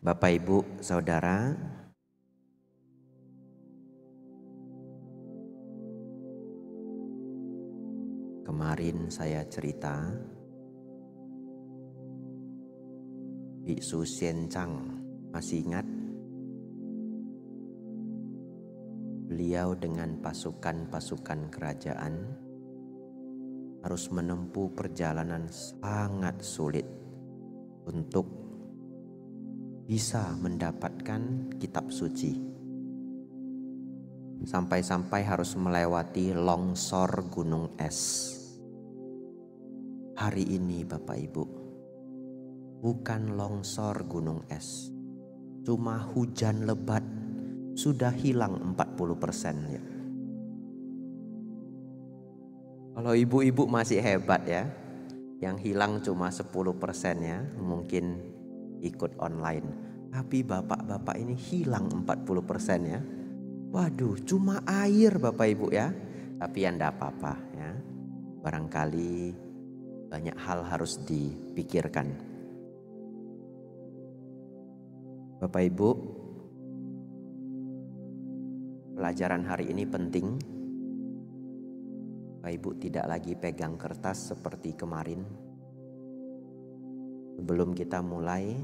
Bapak, Ibu, Saudara, kemarin saya cerita Biksu Xian Chang, masih ingat? Beliau dengan pasukan-pasukan kerajaan harus menempuh perjalanan sangat sulit untuk bisa mendapatkan kitab suci. Sampai-sampai harus melewati longsor gunung es. Hari ini Bapak Ibu, bukan longsor gunung es, cuma hujan lebat sudah hilang 40% ya. Kalau ibu-ibu masih hebat ya, yang hilang cuma 10% ya, mungkin ikut online. Tapi bapak-bapak ini hilang 40% ya. Waduh, cuma air Bapak Ibu ya. Tapi ya enggak apa-apa ya. Barangkali banyak hal harus dipikirkan. Bapak Ibu, pelajaran hari ini penting. Bapak Ibu tidak lagi pegang kertas seperti kemarin. Sebelum kita mulai,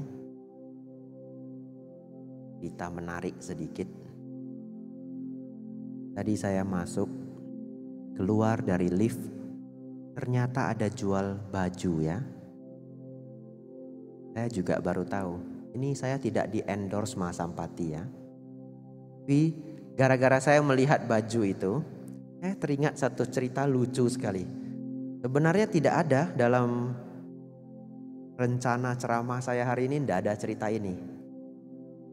kita menarik sedikit. Tadi saya masuk, keluar dari lift, ternyata ada jual baju ya. Saya juga baru tahu, ini saya tidak di endorse Mas Sampati ya. Tapi gara-gara saya melihat baju itu, saya teringat satu cerita lucu sekali. Sebenarnya tidak ada dalam rencana ceramah saya hari ini, tidak ada cerita ini.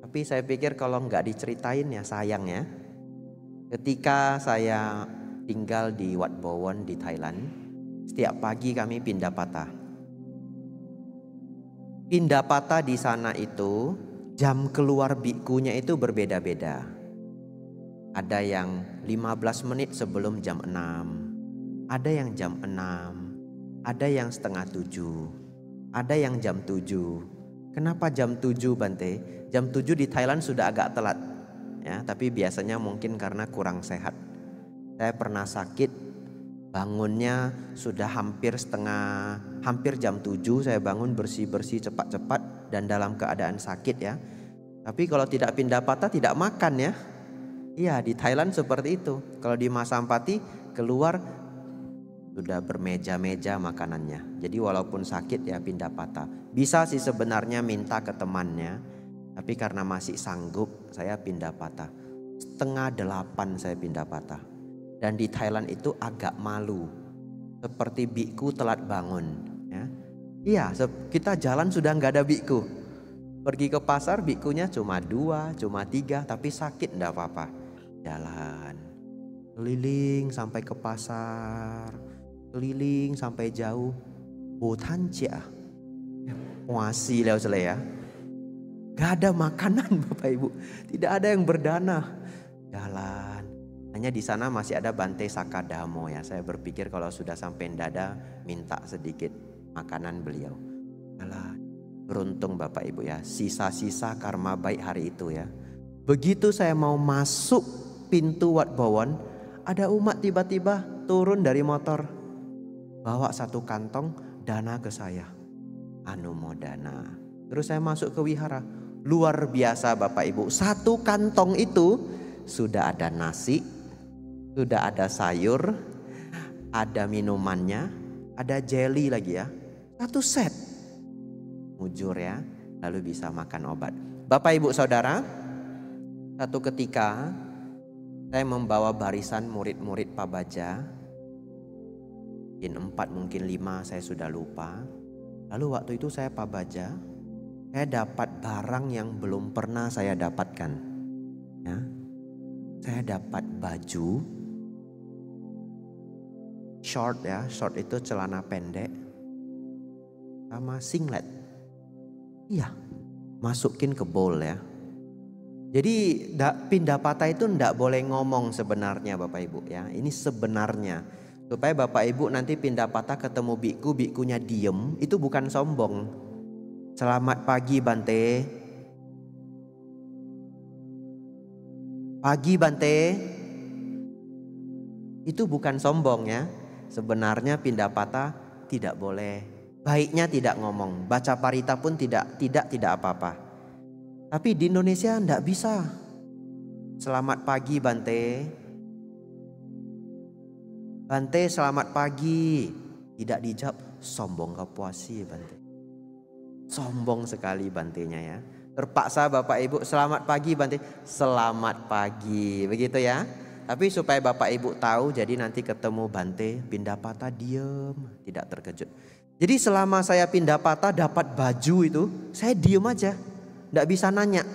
Tapi saya pikir kalau nggak diceritain ya sayang ya. Ketika saya tinggal di Wat Bowon di Thailand, setiap pagi kami pindah patah. Pindah patah di sana itu jam keluar bikunya itu berbeda-beda. Ada yang 15 menit sebelum jam 6, ada yang jam 6, ada yang setengah 7, ada yang jam 7. Kenapa jam 7 Bante? Jam 7 di Thailand sudah agak telat ya, tapi biasanya mungkin karena kurang sehat. Saya pernah sakit, bangunnya sudah hampir jam 7 saya bangun bersih-bersih cepat-cepat dan dalam keadaan sakit ya. Tapi kalau tidak pindah patah tidak makan ya. Iya, di Thailand seperti itu. Kalau di Mas Sampati keluar sudah bermeja-meja makanannya. Jadi walaupun sakit ya pindah patah. Bisa sih sebenarnya minta ke temannya, tapi karena masih sanggup saya pindah patah. 7:30 saya pindah patah. Dan di Thailand itu agak malu, seperti biku telat bangun ya. Iya, kita jalan sudah nggak ada biku. Pergi ke pasar bikunya cuma 2, cuma 3, tapi sakit nggak apa-apa. Jalan keliling sampai ke pasar, keliling sampai jauh. Botanjia puasi lewat ya. Gak ada makanan Bapak Ibu, tidak ada yang berdana. Jalan, hanya di sana masih ada Bante Sakadamo ya. Saya berpikir kalau sudah sampai Ndada minta sedikit makanan beliau. Jalan, beruntung Bapak Ibu ya, sisa-sisa karma baik hari itu ya. Begitu saya mau masuk pintu Wat Bowon, ada umat tiba-tiba turun dari motor, bawa satu kantong dana ke saya, anumodana. Terus saya masuk ke wihara. Luar biasa Bapak Ibu, satu kantong itu sudah ada nasi, sudah ada sayur, ada minumannya, ada jelly lagi ya. Satu set. Mujur ya, lalu bisa makan obat. Bapak Ibu Saudara, satu ketika saya membawa barisan murid-murid Pabaja, mungkin 4 mungkin 5 saya sudah lupa. Lalu waktu itu saya Pabaja, saya dapat barang yang belum pernah saya dapatkan ya. Saya dapat baju short ya, short itu celana pendek sama singlet. Iya, masukin ke bowl ya. Jadi pindah patah itu ndak boleh ngomong sebenarnya Bapak Ibu ya. Ini sebenarnya supaya Bapak Ibu nanti pindah patah ketemu biku, bikunya diem, itu bukan sombong. Selamat pagi Bante. Pagi Bante. Itu bukan sombong ya. Sebenarnya Pindapata tidak boleh. Baiknya tidak ngomong. Baca parita pun tidak apa-apa. Tapi di Indonesia tidak bisa. Selamat pagi Bante. Bante selamat pagi. Tidak dijawab. Sombong kapuasi Bante. Sombong sekali Bantenya ya. Terpaksa Bapak Ibu, selamat pagi Bante. Selamat pagi. Begitu ya. Tapi supaya Bapak Ibu tahu, jadi nanti ketemu Bante, Pindapata diem, tidak terkejut. Jadi selama saya Pindapata dapat baju itu, saya diem aja. Tidak bisa nanya.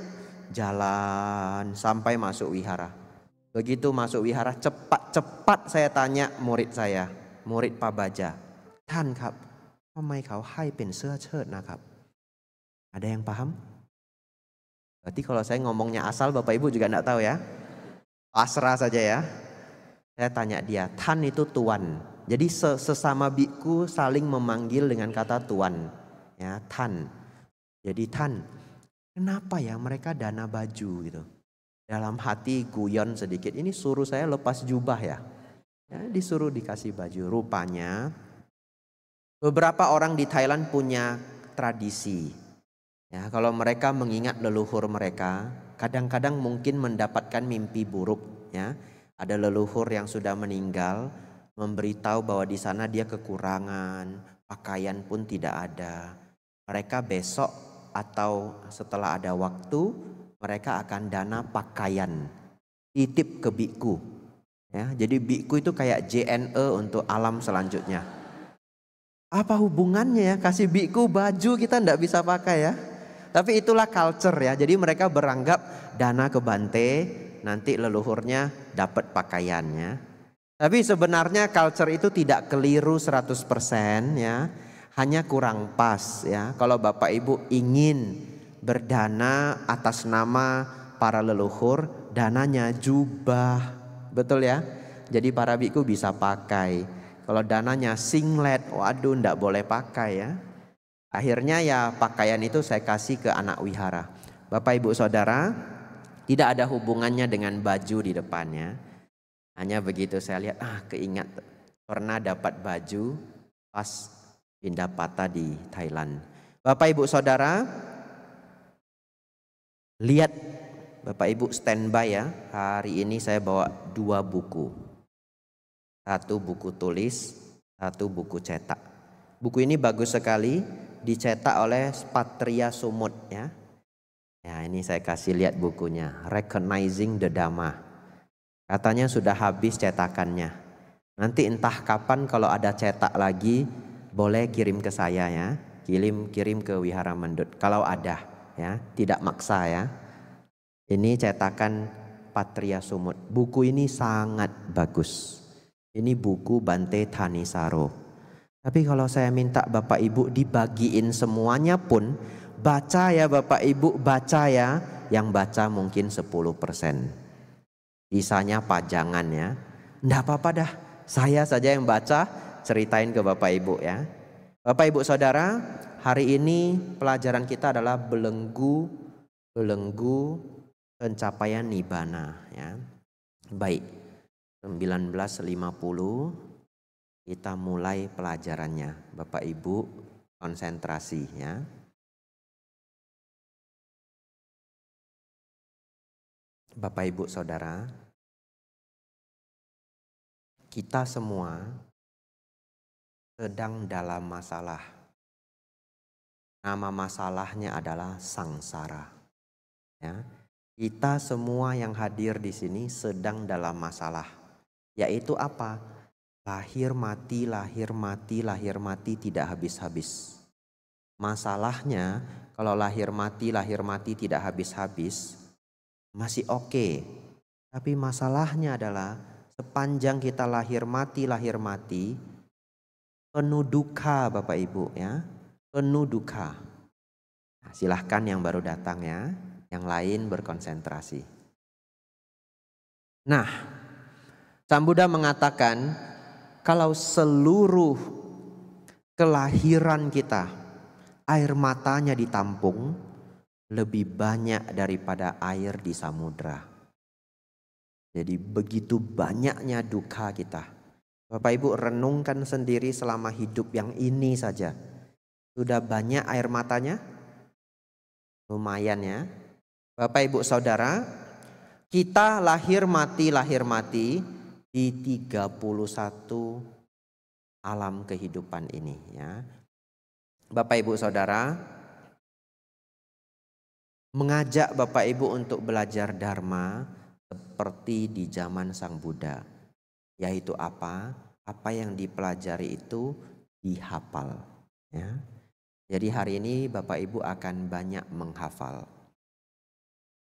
Jalan sampai masuk wihara. Begitu masuk wihara, cepat saya tanya murid saya, murid Pak Baja.ท่านครับทำไมเขาให้เป็นเสื้อเชิ้ตนะครับ? Ada yang paham? Berarti kalau saya ngomongnya asal Bapak Ibu juga tidak tahu ya. Pasrah saja ya. Saya tanya dia, Tan itu tuan. Jadi sesama biku saling memanggil dengan kata tuan. Ya, Tan. Jadi Tan, kenapa ya mereka dana baju gitu? Dalam hati guyon sedikit, ini suruh saya lepas jubah ya. Ya, disuruh dikasih baju. Rupanya beberapa orang di Thailand punya tradisi. Ya, kalau mereka mengingat leluhur mereka, kadang-kadang mungkin mendapatkan mimpi buruk. Ya, ada leluhur yang sudah meninggal, memberitahu bahwa di sana dia kekurangan, pakaian pun tidak ada. Mereka besok atau setelah ada waktu, mereka akan dana pakaian, titip ke biku. Ya, jadi biku itu kayak JNE untuk alam selanjutnya. Apa hubungannya ya, kasih biku baju kita tidak bisa pakai ya. Tapi itulah culture ya. Jadi mereka beranggap dana ke Bante, nanti leluhurnya dapat pakaiannya. Tapi sebenarnya culture itu tidak keliru 100% ya. Hanya kurang pas ya. Kalau Bapak Ibu ingin berdana atas nama para leluhur, dananya jubah. Betul ya? Jadi para biku bisa pakai. Kalau dananya singlet, waduh ndak boleh pakai ya. Akhirnya ya pakaian itu saya kasih ke anak wihara. Bapak Ibu Saudara, tidak ada hubungannya dengan baju di depannya. Hanya begitu saya lihat, keingat pernah dapat baju pas Pindapata di Thailand. Bapak Ibu Saudara, lihat Bapak Ibu standby ya. Hari ini saya bawa 2 buku. 1 buku tulis, 1 buku cetak. Buku ini bagus sekali. Dicetak oleh Patria Sumut ya. Ya, ini saya kasih lihat bukunya, Recognizing the Dhamma. Katanya sudah habis cetakannya. Nanti entah kapan kalau ada cetak lagi, boleh kirim ke saya ya. Kirim ke Wihara Mendut kalau ada ya, tidak maksa ya. Ini cetakan Patria Sumut. Buku ini sangat bagus. Ini buku Bante Thanisaro. Tapi kalau saya minta Bapak Ibu dibagiin semuanya pun, baca ya Bapak Ibu, baca ya. Yang baca mungkin 10%. Sisanya pajangan ya. Nggak apa-apa dah, saya saja yang baca, ceritain ke Bapak Ibu ya. Bapak Ibu Saudara, hari ini pelajaran kita adalah belenggu pencapaian Nibbana ya. Baik, 19.50 kita mulai pelajarannya. Bapak Ibu konsentrasi ya. Bapak Ibu Saudara, kita semua sedang dalam masalah. Nama masalahnya adalah sangsara. Ya. Kita semua yang hadir di sini sedang dalam masalah. Yaitu apa? Lahir mati, lahir mati, lahir mati tidak habis-habis. Masalahnya kalau lahir mati tidak habis-habis masih oke. Tapi masalahnya adalah sepanjang kita lahir mati penuh duka Bapak Ibu ya. Penuh duka. Nah, silahkan yang baru datang ya. Yang lain berkonsentrasi. Nah, Sang Buddha mengatakan kalau seluruh kelahiran kita air matanya ditampung lebih banyak daripada air di samudra. Jadi begitu banyaknya duka kita. Bapak Ibu renungkan sendiri selama hidup yang ini saja. Sudah banyak air matanya? Lumayan ya. Bapak Ibu Saudara, kita lahir mati di 31 alam kehidupan ini ya. Bapak Ibu Saudara, mengajak Bapak Ibu untuk belajar dharma seperti di zaman Sang Buddha. Yaitu apa? Apa yang dipelajari itu dihafal ya. Jadi hari ini Bapak Ibu akan banyak menghafal.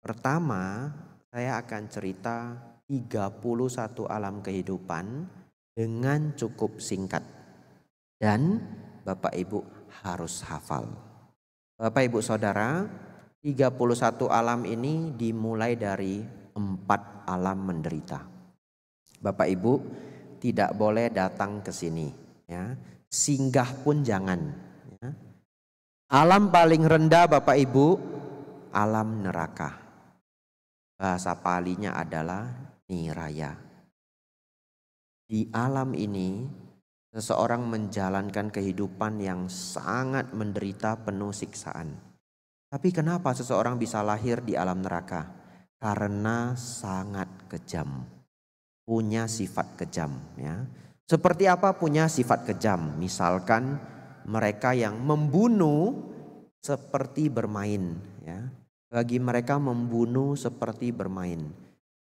Pertama, saya akan cerita 31 alam kehidupan dengan cukup singkat. Dan Bapak Ibu harus hafal. Bapak Ibu Saudara, 31 alam ini dimulai dari 4 alam menderita. Bapak Ibu tidak boleh datang ke sini ya. Singgah pun jangan ya. Alam paling rendah Bapak Ibu, alam neraka. Bahasa Palinya adalah niraya. Di alam ini seseorang menjalankan kehidupan yang sangat menderita, penuh siksaan. Tapi kenapa seseorang bisa lahir di alam neraka? Karena sangat kejam. Punya sifat kejam ya. Seperti apa punya sifat kejam? Misalkan mereka yang membunuh seperti bermain ya. Bagi mereka membunuh seperti bermain.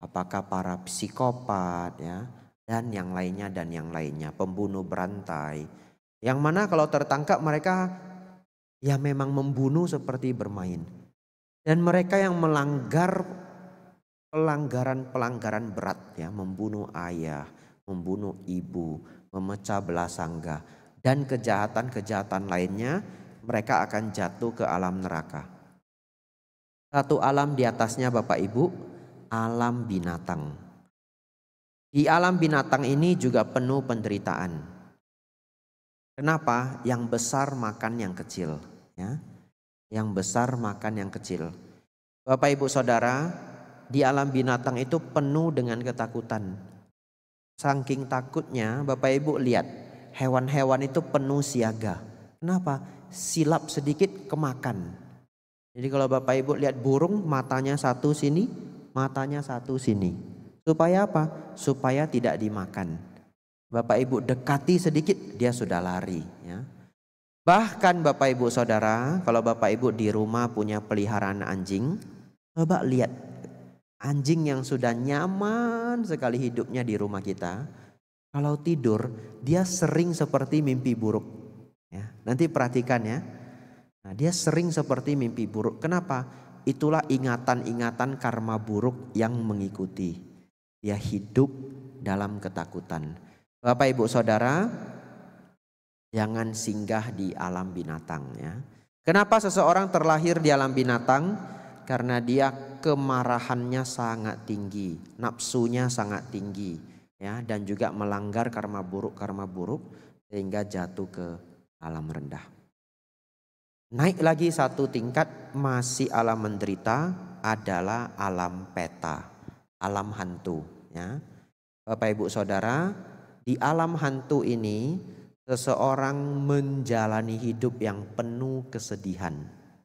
Apakah para psikopat ya, dan yang lainnya, pembunuh berantai. Yang mana kalau tertangkap mereka ya memang membunuh seperti bermain. Dan mereka yang melanggar pelanggaran berat ya, membunuh ayah, membunuh ibu, memecah belah sangga, dan kejahatan-kejahatan lainnya, mereka akan jatuh ke alam neraka. Satu alam di atasnya Bapak Ibu, alam binatang. Di alam binatang ini juga penuh penderitaan. Kenapa? Yang besar makan yang kecil ya. Yang besar makan yang kecil. Bapak Ibu Saudara, di alam binatang itu penuh dengan ketakutan. Saking takutnya Bapak Ibu lihat, hewan-hewan itu penuh siaga. Kenapa? Silap sedikit kemakan. Jadi kalau Bapak Ibu lihat burung, matanya satu sini, matanya satu sini. Supaya apa? Supaya tidak dimakan. Bapak Ibu dekati sedikit, dia sudah lari ya. Bahkan Bapak Ibu Saudara, kalau Bapak Ibu di rumah punya peliharaan anjing, coba lihat anjing yang sudah nyaman sekali hidupnya di rumah kita, kalau tidur dia sering seperti mimpi buruk ya. Nanti perhatikan ya. Nah, dia sering seperti mimpi buruk. Kenapa? Itulah ingatan-ingatan karma buruk yang mengikuti. Dia hidup dalam ketakutan. Bapak Ibu Saudara, jangan singgah di alam binatang ya. Kenapa seseorang terlahir di alam binatang? Karena dia kemarahannya sangat tinggi, nafsunya sangat tinggi ya, dan juga melanggar karma buruk sehingga jatuh ke alam rendah. Naik lagi satu tingkat, masih alam menderita, adalah alam peta, alam hantu ya. Bapak Ibu Saudara, di alam hantu ini seseorang menjalani hidup yang penuh kesedihan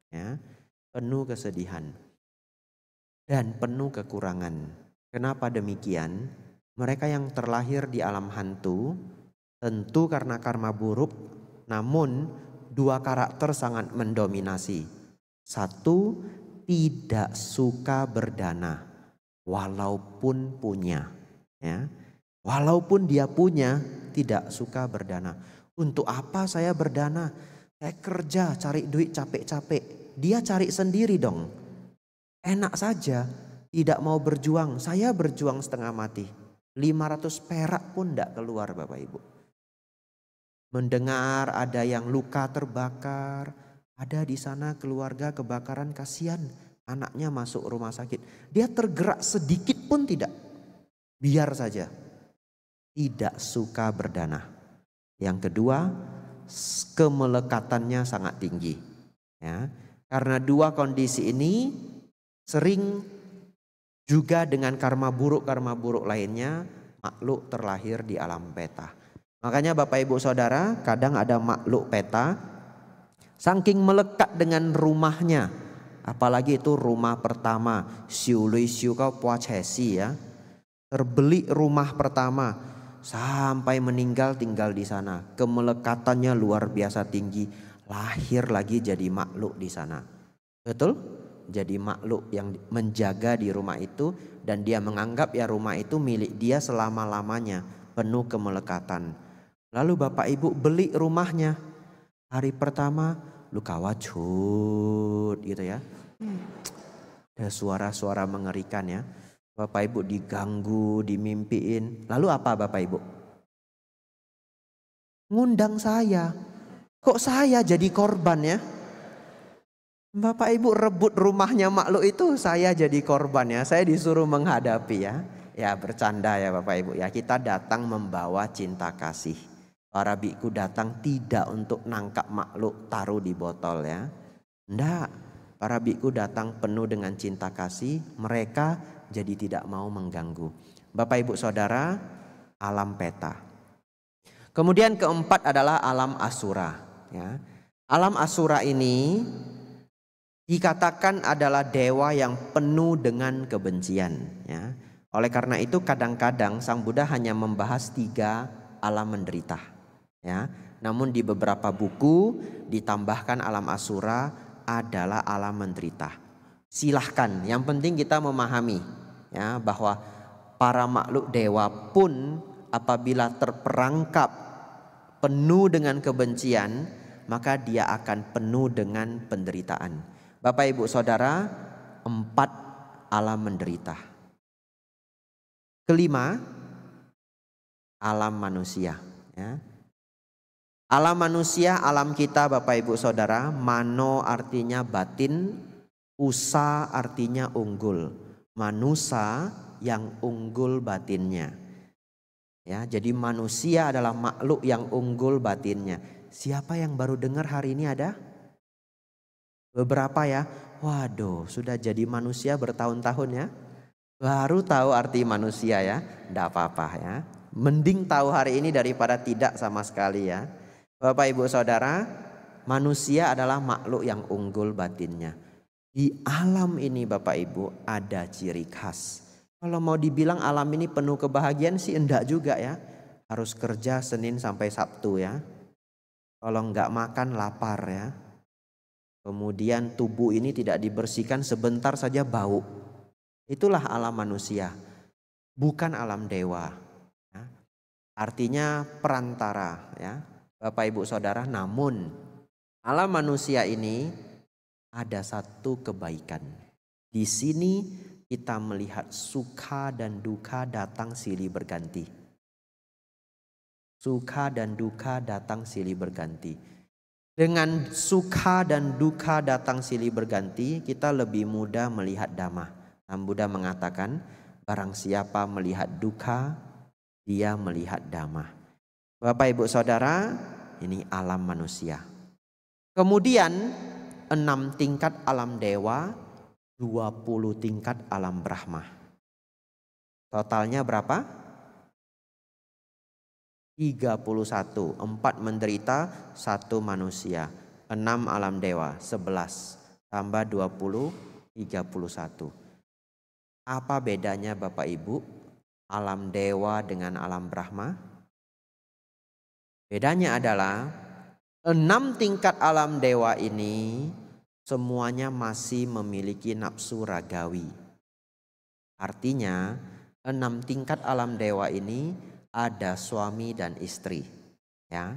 ya, penuh kesedihan dan penuh kekurangan. Kenapa demikian? Mereka yang terlahir di alam hantu tentu karena karma buruk, namun dua karakter sangat mendominasi. Satu, tidak suka berdana walaupun punya ya. Walaupun dia punya, tidak suka berdana. Untuk apa saya berdana? Saya kerja cari duit capek-capek. Dia cari sendiri dong. Enak saja, tidak mau berjuang. Saya berjuang setengah mati. 500 perak pun tidak keluar Bapak Ibu. Mendengar ada yang luka terbakar, ada di sana keluarga kebakaran, kasihan anaknya masuk rumah sakit. Dia tergerak sedikit pun tidak. Biar saja. Tidak suka berdana. Yang kedua, kemelekatannya sangat tinggi. Ya, karena dua kondisi ini sering Juga dengan karma buruk lainnya, makhluk terlahir di alam peta. Makanya Bapak Ibu Saudara, kadang ada makhluk peta saking melekat dengan rumahnya, apalagi itu rumah pertama, siu lui siu kau pua cesi ya, terbeli rumah pertama sampai meninggal tinggal di sana, kemelekatannya luar biasa tinggi, lahir lagi jadi makhluk di sana. Betul? Jadi makhluk yang menjaga di rumah itu, dan dia menganggap ya rumah itu milik dia selama-lamanya, penuh kemelekatan. Lalu Bapak Ibu beli rumahnya, hari pertama luka wacut gitu ya. Ada suara-suara mengerikan ya. Bapak Ibu diganggu, dimimpiin. Lalu apa Bapak Ibu? Ngundang saya. Kok saya jadi korban ya? Bapak Ibu rebut rumahnya makhluk itu, saya jadi korban ya. Saya disuruh menghadapi ya. Ya bercanda ya Bapak Ibu ya. Kita datang membawa cinta kasih. Para biku datang tidak untuk nangkap makhluk taruh di botol ya. Enggak. Para biku datang penuh dengan cinta kasih. Mereka jadi tidak mau mengganggu. Bapak Ibu Saudara, alam peta. Kemudian keempat adalah alam asura ya. Alam asura ini dikatakan adalah dewa yang penuh dengan kebencian ya. Oleh karena itu kadang-kadang Sang Buddha hanya membahas 3 alam menderita ya. Namun di beberapa buku ditambahkan alam asura adalah alam menderita. Silahkan, yang penting kita memahami ya, bahwa para makhluk dewa pun apabila terperangkap penuh dengan kebencian, maka dia akan penuh dengan penderitaan. Bapak Ibu Saudara, 4 alam menderita. Kelima, alam manusia ya. Alam manusia, alam kita Bapak Ibu Saudara, mano artinya batin, usa artinya unggul. Manusia yang unggul batinnya. Ya, jadi manusia adalah makhluk yang unggul batinnya. Siapa yang baru dengar hari ini ada? Beberapa ya. Waduh, sudah jadi manusia bertahun-tahun ya. Baru tahu arti manusia ya. Tidak apa-apa ya. Mending tahu hari ini daripada tidak sama sekali ya. Bapak Ibu Saudara, manusia adalah makhluk yang unggul batinnya. Di alam ini Bapak Ibu ada ciri khas. Kalau mau dibilang alam ini penuh kebahagiaan sih enggak juga ya. Harus kerja Senin sampai Sabtu ya. Kalau enggak makan lapar ya. Kemudian tubuh ini tidak dibersihkan, sebentar saja bau. Itulah alam manusia, bukan alam dewa ya. Artinya perantara ya Bapak Ibu Saudara. Namun alam manusia ini ada satu kebaikan. Di sini kita melihat suka dan duka datang silih berganti. Suka dan duka datang silih berganti. Dengan suka dan duka datang silih berganti, kita lebih mudah melihat dhamma. Sang Buddha mengatakan, barang siapa melihat duka, dia melihat dhamma. Bapak Ibu Saudara, ini alam manusia. Kemudian 6 tingkat alam dewa, 20 tingkat alam Brahma. Totalnya berapa? 31, 4 menderita, 1 manusia, 6 alam dewa, 11 tambah 20, 31. Apa bedanya Bapak Ibu alam dewa dengan alam Brahma? Bedanya adalah 6 tingkat alam dewa ini semuanya masih memiliki nafsu ragawi. Artinya 6 tingkat alam dewa ini ada suami dan istri ya.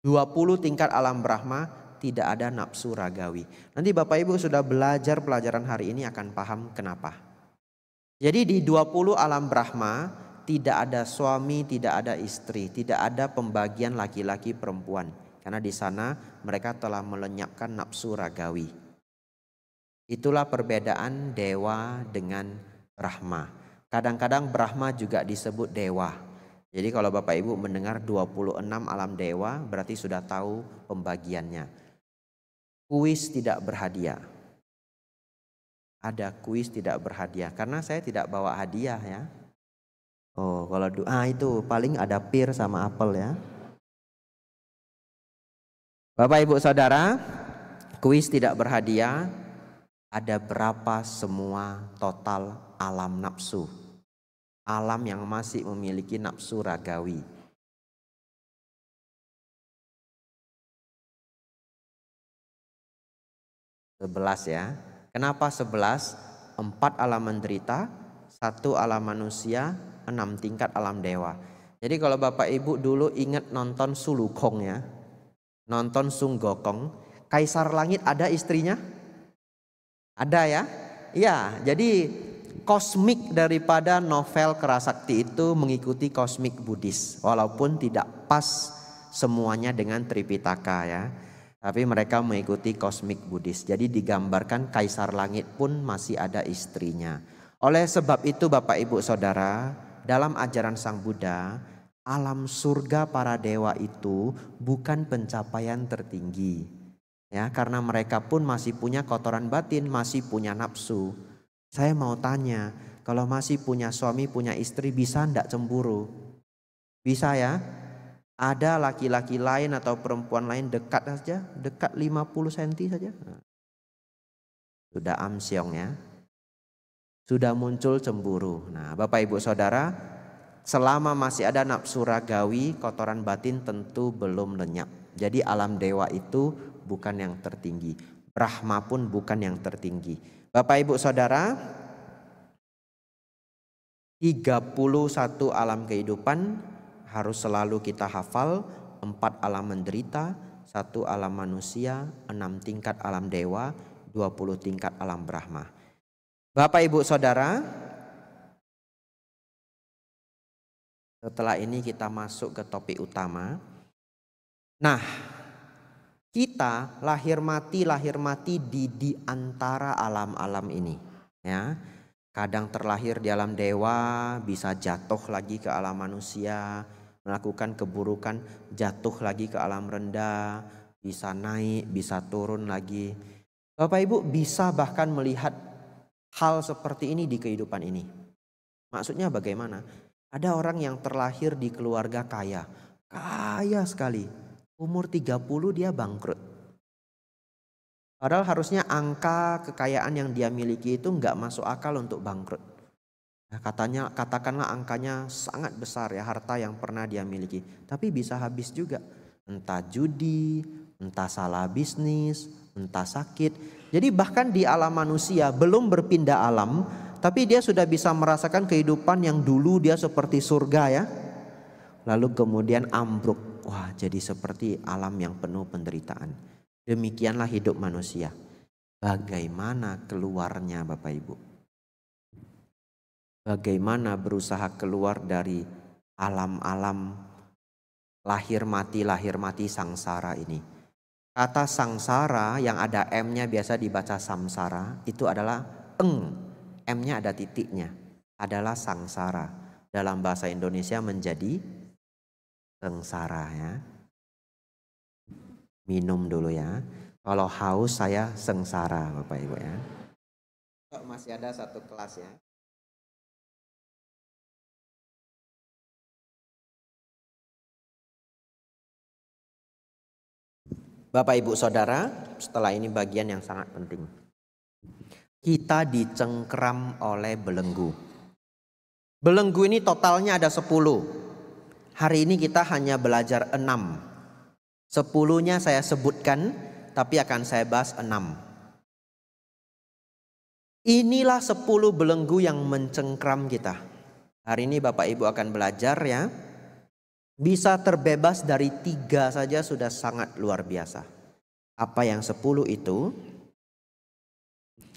20 tingkat alam Brahma tidak ada nafsu ragawi. Nanti Bapak Ibu sudah belajar pelajaran hari ini akan paham kenapa. Jadi di 20 alam Brahma tidak ada suami, tidak ada istri, tidak ada pembagian laki-laki perempuan, karena di sana mereka telah melenyapkan nafsu ragawi. Itulah perbedaan dewa dengan Brahma. Kadang-kadang Brahma juga disebut dewa. Jadi kalau Bapak Ibu mendengar 26 alam dewa berarti sudah tahu pembagiannya. Kuis tidak berhadiah. Ada kuis tidak berhadiah. Karena saya tidak bawa hadiah ya. Oh, kalau itu paling ada pir sama apel ya. Bapak Ibu Saudara, kuis tidak berhadiah. Ada berapa semua total alam nafsu? Alam yang masih memiliki nafsu ragawi. Sebelas ya. Kenapa 11? 4 alam menderita, 1 alam manusia, 6 tingkat alam dewa. Jadi kalau Bapak Ibu dulu ingat nonton Sulukong ya, nonton Sung Gokong, Kaisar Langit ada istrinya? Ada ya? Iya, jadi kosmik daripada novel Kerasakti itu mengikuti kosmik Buddhis. Walaupun tidak pas semuanya dengan Tripitaka ya. Tapi mereka mengikuti kosmik Buddhis. Jadi digambarkan Kaisar Langit pun masih ada istrinya. Oleh sebab itu Bapak Ibu Saudara, dalam ajaran Sang Buddha, alam surga para dewa itu bukan pencapaian tertinggi. Ya, karena mereka pun masih punya kotoran batin, masih punya nafsu. Saya mau tanya, kalau masih punya suami, punya istri, bisa enggak cemburu? Bisa ya? Ada laki-laki lain atau perempuan lain dekat saja, dekat 50 cm saja. Sudah amsyong ya. Sudah muncul cemburu. Nah, Bapak Ibu Saudara, selama masih ada nafsu ragawi, kotoran batin tentu belum lenyap. Jadi alam dewa itu bukan yang tertinggi. Brahma pun bukan yang tertinggi. Bapak Ibu Saudara, 31 alam kehidupan harus selalu kita hafal. 4 alam menderita, 1 alam manusia, 6 tingkat alam dewa, 20 tingkat alam Brahma. Bapak Ibu Saudara, setelah ini kita masuk ke topik utama. Nah, kita lahir mati di antara alam-alam ini ya. Kadang terlahir di alam dewa, bisa jatuh lagi ke alam manusia, melakukan keburukan, jatuh lagi ke alam rendah, bisa naik, bisa turun lagi. Bapak Ibu bisa bahkan melihat hal seperti ini di kehidupan ini. Maksudnya bagaimana? Ada orang yang terlahir di keluarga kaya, kaya sekali. Umur 30 dia bangkrut. Padahal harusnya angka kekayaan yang dia miliki itu nggak masuk akal untuk bangkrut. Nah, katakanlah angkanya sangat besar ya harta yang pernah dia miliki. Tapi bisa habis juga. Entah judi, entah salah bisnis, entah sakit. Jadi bahkan di alam manusia belum berpindah alam, tapi dia sudah bisa merasakan kehidupan yang dulu dia seperti surga ya. Lalu kemudian ambruk. Wah, jadi seperti alam yang penuh penderitaan. Demikianlah hidup manusia. Bagaimana keluarnya Bapak Ibu? Bagaimana berusaha keluar dari alam-alam lahir mati sangsara ini? Kata sangsara yang ada M-nya biasa dibaca samsara, itu adalah M-nya ada titiknya, adalah sangsara. Dalam bahasa Indonesia menjadi sengsara ya. Minum dulu ya. Kalau haus saya sengsara Bapak Ibu ya. Masih ada satu kelas ya. Bapak Ibu Saudara, setelah ini bagian yang sangat penting. Kita dicengkram oleh belenggu. Belenggu ini totalnya ada 10. Hari ini kita hanya belajar 6. 10-nya saya sebutkan, tapi akan saya bahas 6. Inilah 10 belenggu yang mencengkram kita. Hari ini Bapak Ibu akan belajar ya. Bisa terbebas dari 3 saja sudah sangat luar biasa. Apa yang 10 itu?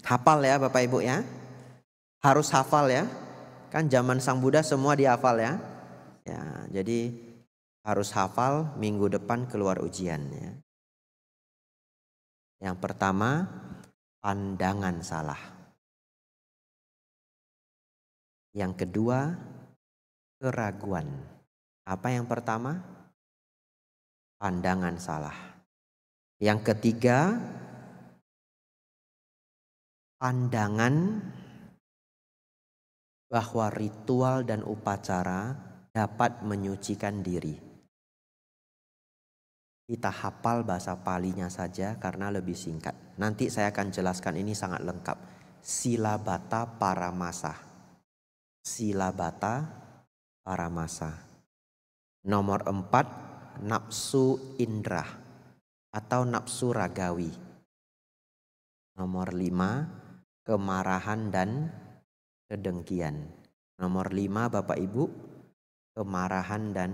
Hafal ya Bapak Ibu ya. Harus hafal ya. Kan zaman Sang Buddha semua dihafal ya. Ya, jadi harus hafal, minggu depan keluar ujian ya. Yang pertama, pandangan salah. Yang kedua, keraguan. Apa yang pertama? Pandangan salah. Yang ketiga, pandangan bahwa ritual dan upacara dapat menyucikan diri. Kita hafal bahasa Palinya saja karena lebih singkat. Nanti saya akan jelaskan ini sangat lengkap. Silabata Paramasa. Silabata Paramasa. Nomor 4, nafsu indra atau nafsu ragawi. Nomor 5, kemarahan dan kedengkian. Nomor 5 Bapak Ibu, kemarahan dan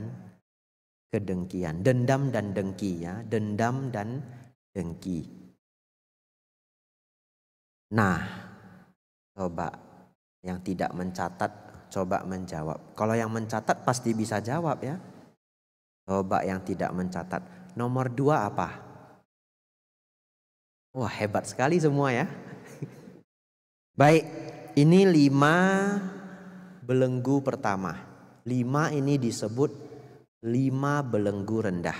kedengkian. Dendam dan dengki ya, dendam dan dengki. Nah, coba yang tidak mencatat coba menjawab. Kalau yang mencatat pasti bisa jawab ya. Coba yang tidak mencatat. Nomor 2 apa? Wah, hebat sekali semua ya. Baik, ini 5 belenggu pertama. 5 ini disebut 5 belenggu rendah.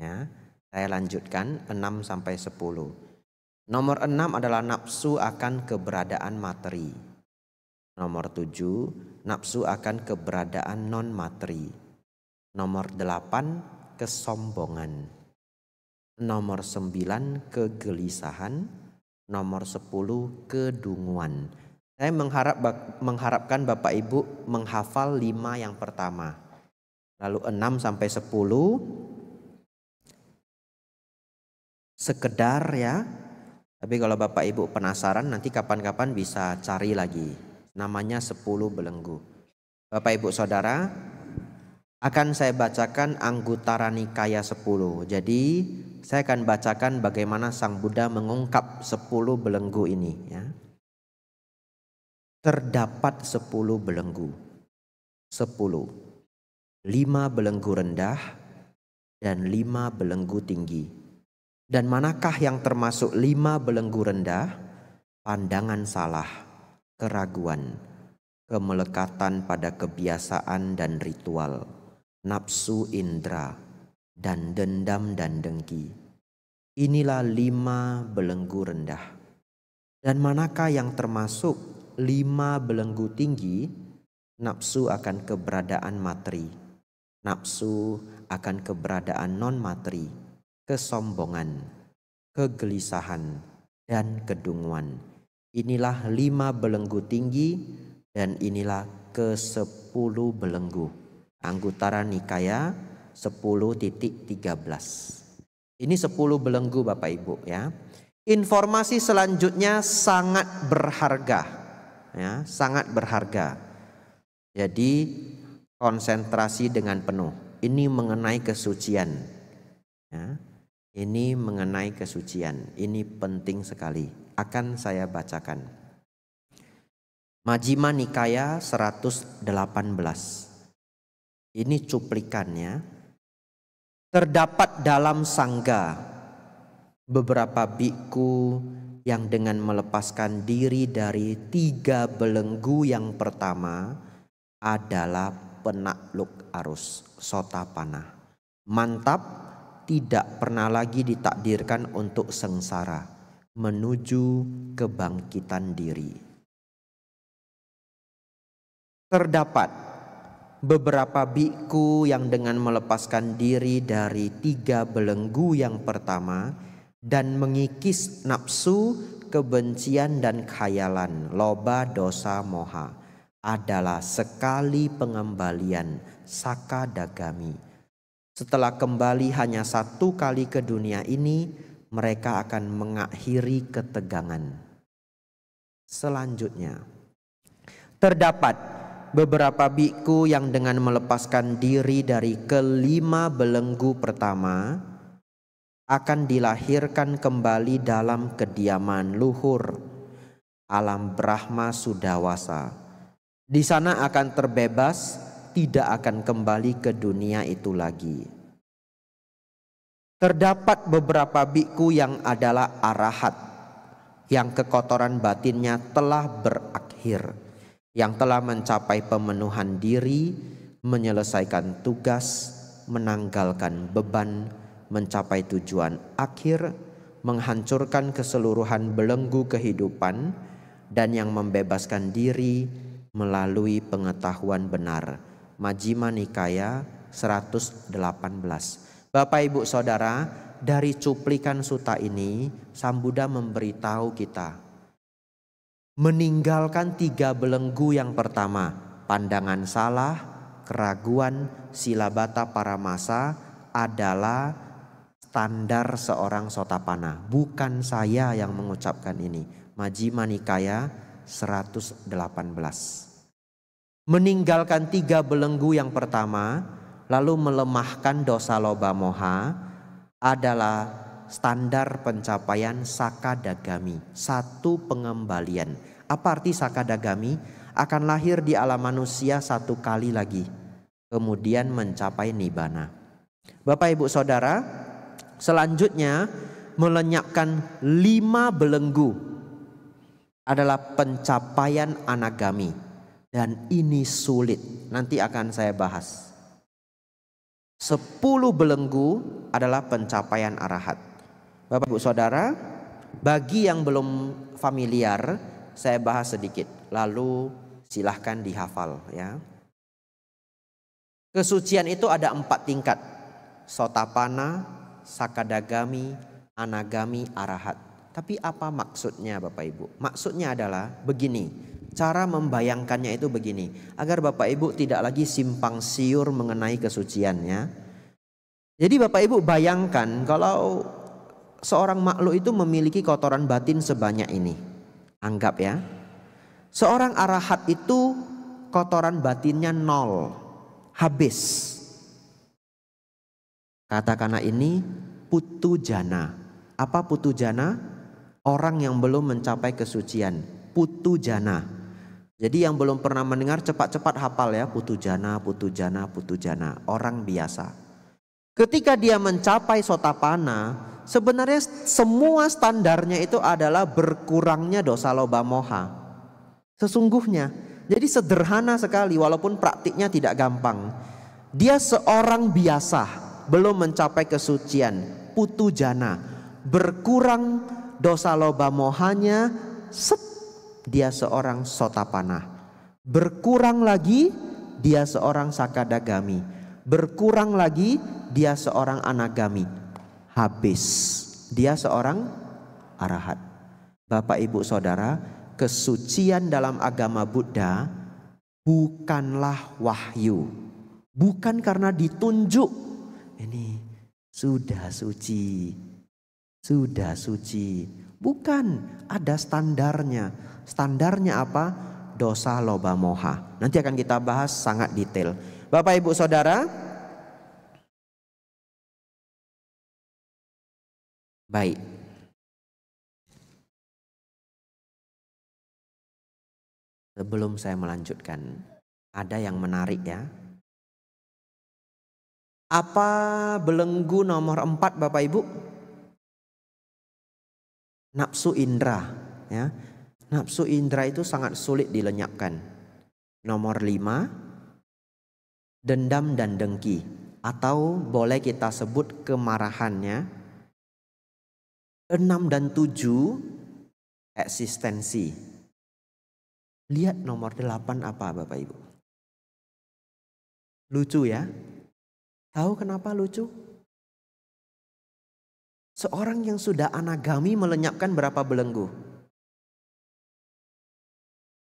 Ya, saya lanjutkan 6 sampai 10. Nomor 6 adalah nafsu akan keberadaan materi. Nomor 7, nafsu akan keberadaan non-materi. Nomor 8, kesombongan. Nomor 9, kegelisahan. Nomor 10, kedunguan. Saya mengharapkan Bapak Ibu menghafal 5 yang pertama. Lalu 6 sampai 10 sekedar ya. Tapi kalau Bapak Ibu penasaran nanti kapan-kapan bisa cari lagi. Namanya 10 belenggu. Bapak Ibu Saudara, akan saya bacakan Anguttara Nikaya 10. Jadi saya akan bacakan bagaimana Sang Buddha mengungkap 10 belenggu ini ya. Terdapat 10 belenggu. 10. 5 belenggu rendah dan 5 belenggu tinggi. Dan manakah yang termasuk 5 belenggu rendah? Pandangan salah, keraguan, kemelekatan pada kebiasaan dan ritual, nafsu indra, dan dendam dan dengki. Inilah 5 belenggu rendah. Dan manakah yang termasuk 5 belenggu tinggi? Nafsu akan keberadaan materi, nafsu akan keberadaan non-materi, kesombongan, kegelisahan, dan kedunguan. Inilah 5 belenggu tinggi dan inilah ke-10 belenggu. Anguttara Nikaya 10.13. Ini 10 belenggu Bapak Ibu ya. Informasi selanjutnya sangat berharga ya, sangat berharga. Jadi konsentrasi dengan penuh. Ini mengenai kesucian ya. Ini mengenai kesucian. Ini penting sekali. Akan saya bacakan. Majjhima Nikaya 118. Ini cuplikannya. Terdapat dalam sangga beberapa biku yang dengan melepaskan diri dari 3 belenggu yang pertama adalah penakluk arus, Sotapanna. Mantap, tidak pernah lagi ditakdirkan untuk sengsara, menuju kebangkitan diri. Terdapat beberapa biku yang dengan melepaskan diri dari 3 belenggu yang pertama dan mengikis nafsu, kebencian dan khayalan, loba, dosa, moha adalah sekali pengembalian sakadagami. Setelah kembali hanya 1 kali ke dunia ini, mereka akan mengakhiri ketegangan. Selanjutnya, terdapat beberapa biku yang dengan melepaskan diri dari ke-5 belenggu pertama akan dilahirkan kembali dalam kediaman luhur, alam Brahma Sudawasa. Di sana akan terbebas, tidak akan kembali ke dunia itu lagi. Terdapat beberapa biku yang adalah arahat, yang kekotoran batinnya telah berakhir, yang telah mencapai pemenuhan diri, menyelesaikan tugas, menanggalkan beban, mencapai tujuan akhir, menghancurkan keseluruhan belenggu kehidupan, dan yang membebaskan diri melalui pengetahuan benar. Majjhima Nikaya 118. Bapak Ibu Saudara, dari cuplikan sutta ini Sang Buddha memberitahu kita meninggalkan 3 belenggu yang pertama, pandangan salah, keraguan, silabata paramasa adalah standar seorang Sotapanna. Bukan saya yang mengucapkan ini. Majjhima Nikaya 118. Meninggalkan 3 belenggu yang pertama, lalu melemahkan dosa loba moha adalah standar pencapaian sakadagami, satu pengembalian. Apa arti sakadagami? Akan lahir di alam manusia 1 kali lagi, kemudian mencapai nibbana. Bapak Ibu Saudara, selanjutnya melenyapkan 5 belenggu adalah pencapaian anagami, dan ini sulit. Nanti akan saya bahas. 10 belenggu adalah pencapaian arahat. Bapak Ibu Saudara, bagi yang belum familiar, saya bahas sedikit, lalu silahkan dihafal ya. Kesucian itu ada 4 tingkat: Sotapanna, Sakadagami, Anagami, Arahat. Tapi apa maksudnya Bapak Ibu? Maksudnya adalah begini, cara membayangkannya itu begini, agar Bapak Ibu tidak lagi simpang siur mengenai kesuciannya. Jadi Bapak Ibu bayangkan kalau seorang makhluk itu memiliki kotoran batin sebanyak ini. Anggap ya, seorang arahat itu kotoran batinnya 0, habis. Katakanlah ini putu jana. Apa putu jana? Orang yang belum mencapai kesucian, putu jana. Jadi yang belum pernah mendengar cepat-cepat hafal ya, putu jana, putu jana, putu jana. Orang biasa. Ketika dia mencapai Sotapanna, sebenarnya semua standarnya itu adalah berkurangnya dosa loba moha. Sesungguhnya, jadi sederhana sekali walaupun praktiknya tidak gampang. Dia seorang biasa, belum mencapai kesucian, putu jana, berkurang dosa loba mohanya, dia seorang Sotapanna. Berkurang lagi, dia seorang Sakadagami. Berkurang lagi, dia seorang Anagami. Habis, dia seorang arahat. Bapak Ibu Saudara, kesucian dalam agama Buddha bukanlah wahyu. Bukan karena ditunjuk, ini sudah suci, sudah suci. Bukan, ada standarnya. Standarnya apa? Dosa loba moha. Nanti akan kita bahas sangat detail. Bapak Ibu Saudara, baik. Sebelum saya melanjutkan, ada yang menarik ya. Apa belenggu nomor 4 Bapak Ibu? Nafsu indra ya. Nafsu indra itu sangat sulit dilenyapkan. Nomor 5, dendam dan dengki, atau boleh kita sebut kemarahannya. 6 dan 7, eksistensi. Lihat nomor 8 apa Bapak Ibu? Lucu ya. Tahu kenapa lucu? Seorang yang sudah anagami melenyapkan berapa belenggu?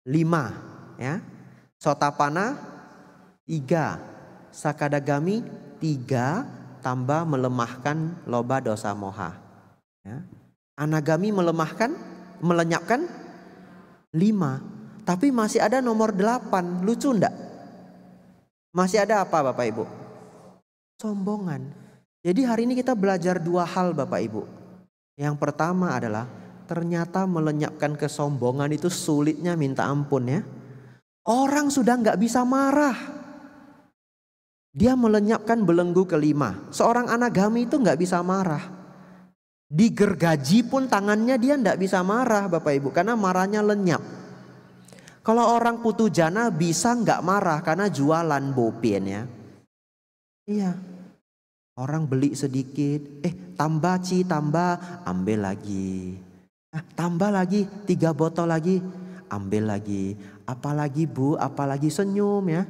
5 ya. Sotapanna 3, Sakadagami 3, tambah melemahkan loba dosa moha ya. Anagami melenyapkan 5, tapi masih ada nomor 8. Lucu enggak? Masih ada apa Bapak Ibu? Sombongan. Jadi hari ini kita belajar 2 hal Bapak Ibu. Yang pertama adalah ternyata melenyapkan kesombongan itu sulitnya minta ampun ya. Orang sudah nggak bisa marah, dia melenyapkan belenggu ke-5. Seorang anagami itu nggak bisa marah. Digergaji pun tangannya dia nggak bisa marah Bapak Ibu, karena marahnya lenyap. Kalau orang putu jana bisa nggak marah karena jualan bopien ya. Iya. Orang beli sedikit, tambah Ci, tambah, ambil lagi. Tambah lagi, 3 botol lagi, ambil lagi. Apalagi Bu, apalagi senyum ya.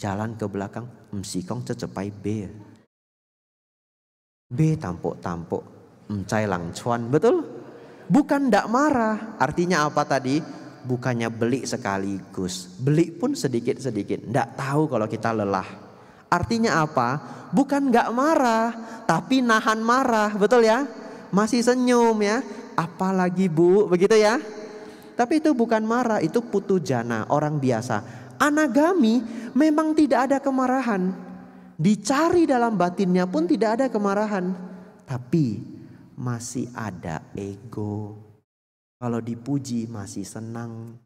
Jalan ke belakang, sikong cecepai B. B tampuk-tampuk, cai lang cuan, betul? Bukan ndak marah, artinya apa tadi? Bukannya beli sekaligus, beli pun sedikit-sedikit, ndak tahu kalau kita lelah. Artinya apa? Bukan nggak marah, tapi nahan marah, betul ya? Masih senyum ya, apalagi Bu, begitu ya? Tapi itu bukan marah, itu putu jana, orang biasa. Anagami memang tidak ada kemarahan. Dicari dalam batinnya pun tidak ada kemarahan. Tapi masih ada ego. Kalau dipuji masih senang.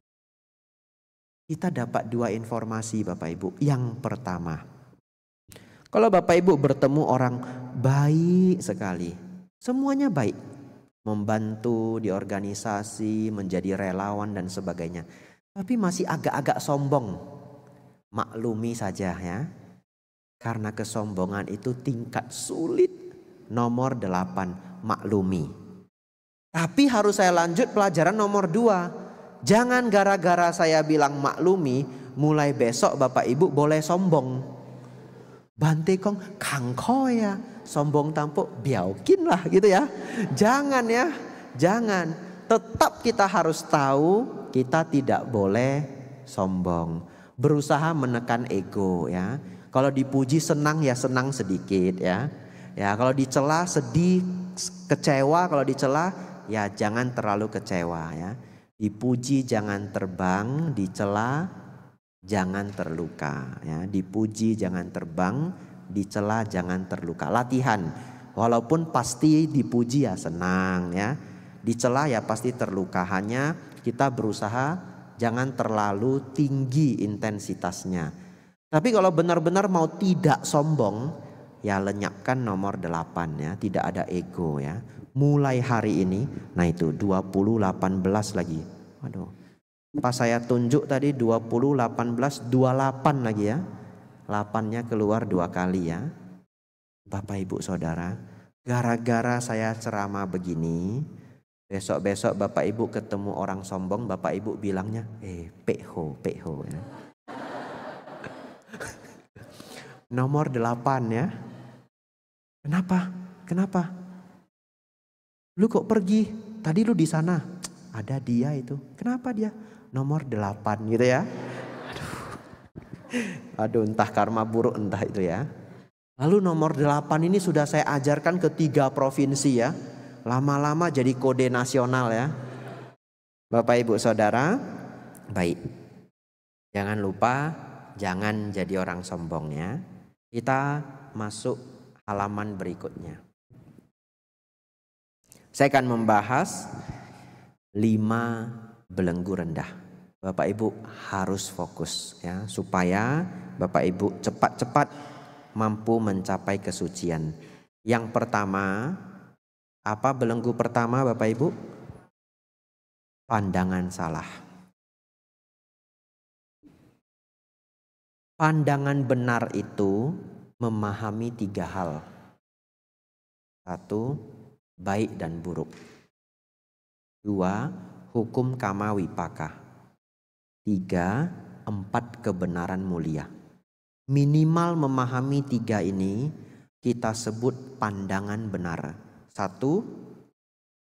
Kita dapat 2 informasi Bapak Ibu. Yang pertama, kalau Bapak Ibu bertemu orang baik sekali, semuanya baik, membantu di organisasi, menjadi relawan dan sebagainya, tapi masih agak-agak sombong, maklumi saja ya. Karena kesombongan itu tingkat sulit. Nomor 8, maklumi. Tapi harus saya lanjut pelajaran nomor 2. Jangan gara-gara saya bilang maklumi, mulai besok Bapak Ibu boleh sombong. Bante kong kangko ya, sombong tampuk biaukin lah gitu ya. Jangan ya, jangan. Tetap kita harus tahu kita tidak boleh sombong. Berusaha menekan ego ya. Kalau dipuji senang ya senang sedikit ya. Ya kalau dicela sedih, kecewa, kalau dicela ya jangan terlalu kecewa ya. Dipuji jangan terbang, dicela jangan terluka ya. Dipuji jangan terbang, dicela jangan terluka. Latihan. Walaupun pasti dipuji ya senang ya. Dicela ya pasti terluka. Hanya kita berusaha jangan terlalu tinggi intensitasnya. Tapi kalau benar-benar mau tidak sombong, ya lenyapkan nomor 8 ya, tidak ada ego ya. Mulai hari ini, nah itu 2018 lagi. Waduh. Pas saya tunjuk tadi 20, 18, 28 lagi ya. 8-nya keluar 2 kali ya. Bapak Ibu Saudara, gara-gara saya ceramah begini, besok-besok Bapak Ibu ketemu orang sombong, Bapak Ibu bilangnya, peho ya. Nomor 8 ya. Kenapa? Lu kok pergi? Tadi lu di sana. Ada dia itu. Kenapa dia? Nomor 8 gitu ya. Aduh entah karma buruk entah itu ya. Lalu nomor 8 ini sudah saya ajarkan ke 3 provinsi ya. Lama-lama jadi kode nasional ya. Bapak Ibu Saudara, baik. Jangan lupa jangan jadi orang sombong ya. Kita masuk halaman berikutnya. Saya akan membahas 5 belenggu rendah. Bapak Ibu harus fokus ya, supaya Bapak Ibu cepat-cepat mampu mencapai kesucian. Yang pertama, apa belenggu pertama Bapak Ibu? Pandangan salah. Pandangan benar itu memahami 3 hal. 1, baik dan buruk. 2, hukum kama wipaka. 3, 4 kebenaran mulia. Minimal memahami 3 ini kita sebut pandangan benar. 1,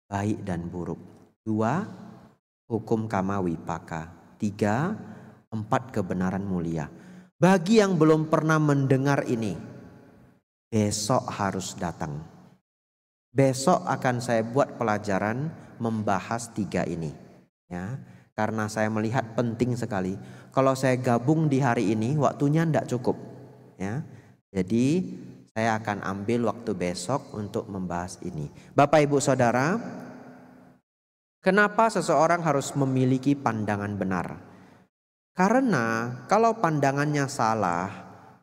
baik dan buruk. 2, hukum kama wipaka. 3, 4 kebenaran mulia. Bagi yang belum pernah mendengar ini, besok harus datang. Besok akan saya buat pelajaran membahas 3 ini. Ya, karena saya melihat penting sekali. Kalau saya gabung di hari ini, waktunya tidak cukup. Ya, jadi saya akan ambil waktu besok untuk membahas ini. Bapak Ibu Saudara, kenapa seseorang harus memiliki pandangan benar? Karena kalau pandangannya salah,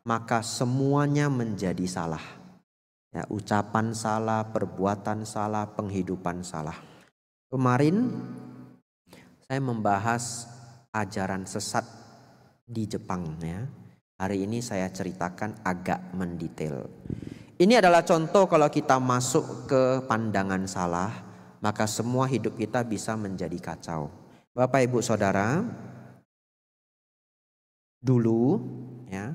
maka semuanya menjadi salah. Ya, ucapan salah, perbuatan salah, penghidupan salah. Kemarin saya membahas ajaran sesat di Jepang ya. Hari ini saya ceritakan agak mendetail. Ini adalah contoh kalau kita masuk ke pandangan salah, maka semua hidup kita bisa menjadi kacau. Bapak Ibu Saudara, dulu ya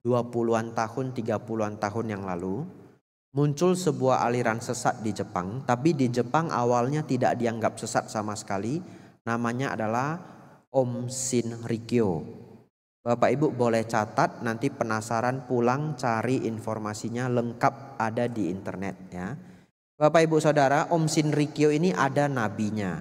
20-an tahun, 30-an tahun yang lalu muncul sebuah aliran sesat di Jepang. Tapi di Jepang awalnya tidak dianggap sesat sama sekali. Namanya adalah Om Shinrikyo. Bapak Ibu boleh catat, nanti penasaran pulang cari informasinya, lengkap ada di internet ya. Bapak Ibu Saudara, Om Shinrikyo ini ada nabinya,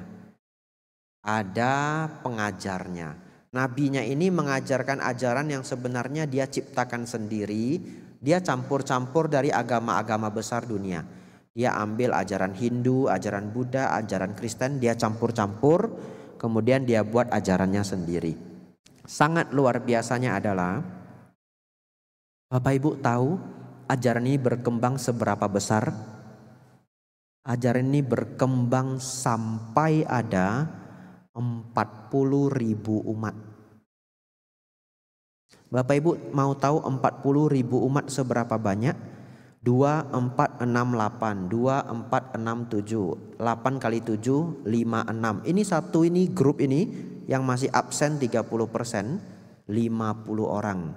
ada pengajarnya. Nabinya ini mengajarkan ajaran yang sebenarnya dia ciptakan sendiri. Dia campur-campur dari agama-agama besar dunia. Dia ambil ajaran Hindu, ajaran Buddha, ajaran Kristen, dia campur-campur. Kemudian dia buat ajarannya sendiri. Sangat luar biasanya adalah, Bapak Ibu tahu ajaran ini berkembang seberapa besar? Ajaran ini berkembang sampai ada 40.000 umat. Bapak Ibu mau tahu 40.000 umat seberapa banyak? 2468, 2467, 8 kali 7, 56. Ini satu ini grup ini yang masih absen 30%, 50 orang.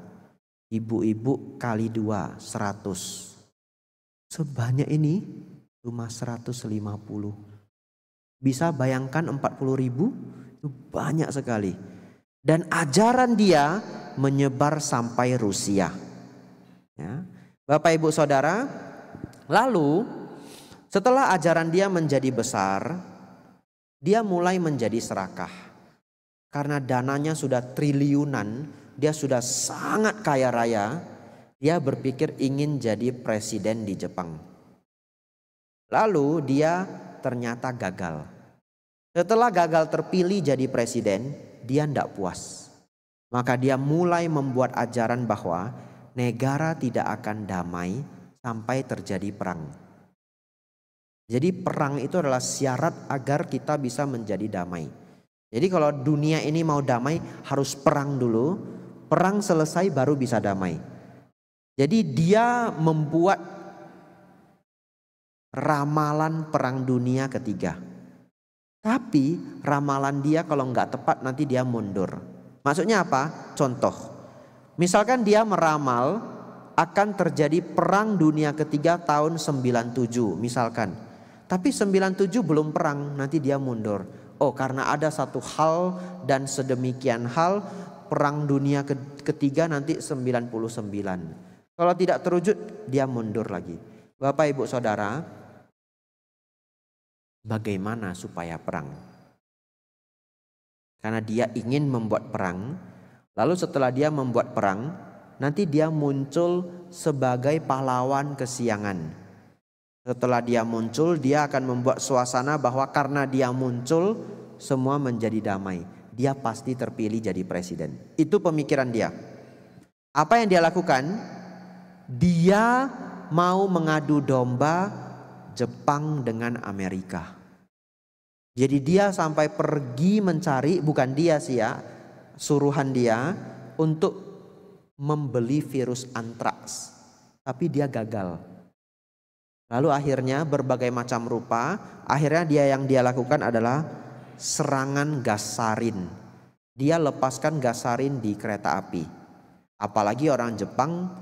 Ibu-ibu kali 2, 100. Sebanyak ini cuma 150. Bisa bayangkan 40.000 itu banyak sekali. Dan ajaran dia menyebar sampai Rusia. Ya. Bapak Ibu Saudara, lalu setelah ajaran dia menjadi besar, dia mulai menjadi serakah. Karena dananya sudah triliunan, dia sudah sangat kaya raya, dia berpikir ingin jadi presiden di Jepang. Lalu dia ternyata gagal. Setelah gagal terpilih jadi presiden, dia tidak puas. Maka dia mulai membuat ajaran bahwa negara tidak akan damai sampai terjadi perang. Jadi perang itu adalah syarat agar kita bisa menjadi damai. Jadi kalau dunia ini mau damai harus perang dulu. Perang selesai baru bisa damai. Jadi dia membuat ramalan perang dunia ketiga. Tapi ramalan dia kalau nggak tepat nanti dia mundur. Maksudnya apa? Contoh. Misalkan dia meramal akan terjadi perang dunia ketiga tahun 97 misalkan. Tapi 97 belum perang, nanti dia mundur. Oh, karena ada satu hal dan sedemikian hal perang dunia ketiga nanti 99. Kalau tidak terwujud dia mundur lagi. Bapak Ibu Saudara, bagaimana supaya perang? Karena dia ingin membuat perang, lalu setelah dia membuat perang, nanti dia muncul sebagai pahlawan kesiangan. Setelah dia muncul, dia akan membuat suasana bahwa karena dia muncul, semua menjadi damai. Dia pasti terpilih jadi presiden. Itu pemikiran dia. Apa yang dia lakukan? Dia mau mengadu domba Jepang dengan Amerika. Jadi dia sampai pergi mencari, bukan dia sih ya, suruhan dia untuk membeli virus antraks. Tapi dia gagal. Lalu akhirnya berbagai macam rupa, akhirnya yang dia lakukan adalah serangan gas sarin. Dia lepaskan gas sarin di kereta api. Apalagi orang Jepang,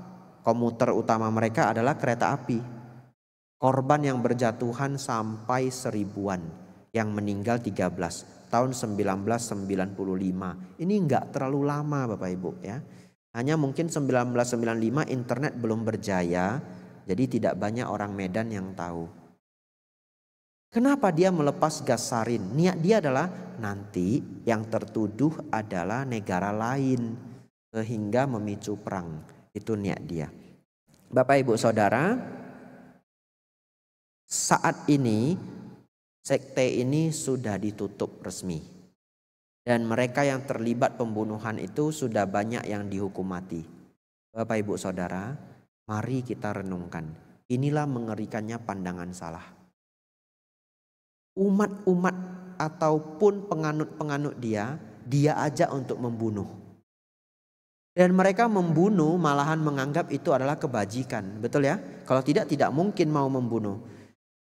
komuter utama mereka adalah kereta api. Korban yang berjatuhan sampai 1000-an. Yang meninggal 13 tahun 1995. Ini enggak terlalu lama Bapak Ibu ya. Hanya mungkin 1995 internet belum berjaya, jadi tidak banyak orang Medan yang tahu. Kenapa dia melepas gas sarin? Niat dia adalah nanti yang tertuduh adalah negara lain sehingga memicu perang. Itu niat dia. Bapak Ibu Saudara, saat ini sekte ini sudah ditutup resmi. Dan mereka yang terlibat pembunuhan itu sudah banyak yang dihukum mati. Bapak Ibu Saudara, mari kita renungkan. Inilah mengerikannya pandangan salah. Umat-umat ataupun penganut-penganut dia ajak untuk membunuh. Dan mereka membunuh malahan menganggap itu adalah kebajikan. Betul ya? Kalau tidak mungkin mau membunuh.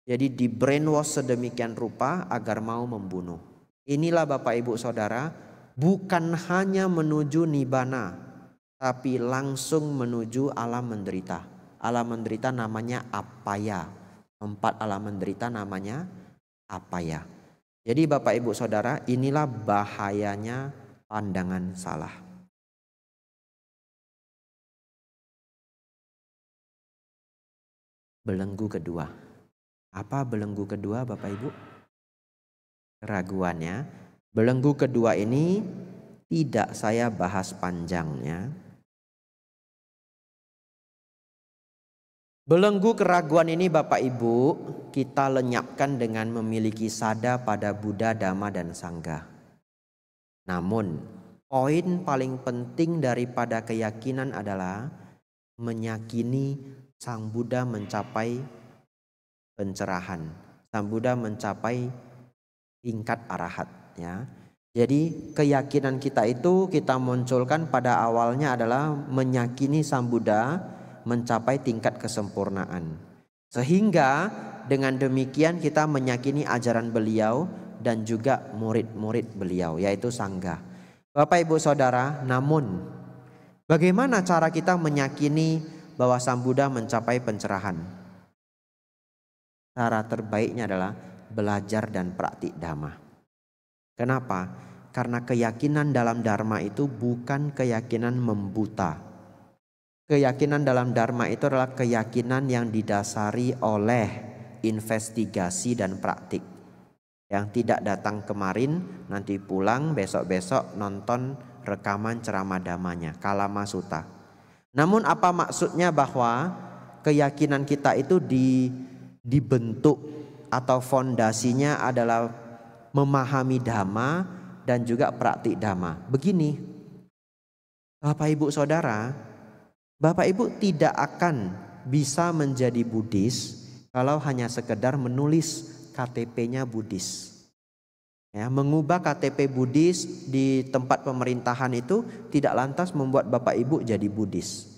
Jadi di brainwash sedemikian rupa agar mau membunuh. Inilah Bapak Ibu Saudara, bukan hanya menuju nibbana, tapi langsung menuju alam menderita. Alam menderita namanya apaya. 4 alam menderita namanya apaya. Jadi Bapak Ibu Saudara, inilah bahayanya pandangan salah. Belenggu kedua. Apa belenggu kedua Bapak Ibu? Keraguannya. Belenggu kedua ini tidak saya bahas panjangnya. Belenggu keraguan ini Bapak Ibu kita lenyapkan dengan memiliki sada pada Buddha, Dhamma dan Sangha. Namun poin paling penting daripada keyakinan adalah meyakini Sang Buddha mencapai pencerahan. Sang Buddha mencapai tingkat arahat ya. Jadi keyakinan kita itu kita munculkan pada awalnya adalah meyakini Sang Buddha mencapai tingkat kesempurnaan. Sehingga dengan demikian kita meyakini ajaran beliau dan juga murid-murid beliau yaitu Sangha. Bapak Ibu Saudara, namun bagaimana cara kita meyakini bahwa Sang Buddha mencapai pencerahan? Cara terbaiknya adalah belajar dan praktik Dhamma. Kenapa? Karena keyakinan dalam Dharma itu bukan keyakinan membuta. Keyakinan dalam Dharma itu adalah keyakinan yang didasari oleh investigasi dan praktik. Yang tidak datang kemarin, nanti pulang besok-besok nonton rekaman ceramah Dhammanya, Kalama Sutta. Namun apa maksudnya bahwa keyakinan kita itu dibentuk atau fondasinya adalah memahami Dhamma dan juga praktik Dhamma. Begini, Bapak Ibu Saudara, Bapak Ibu tidak akan bisa menjadi Buddhis kalau hanya sekedar menulis KTP-nya Buddhis. Ya, mengubah KTP Buddhis di tempat pemerintahan itu tidak lantas membuat Bapak Ibu jadi Buddhis.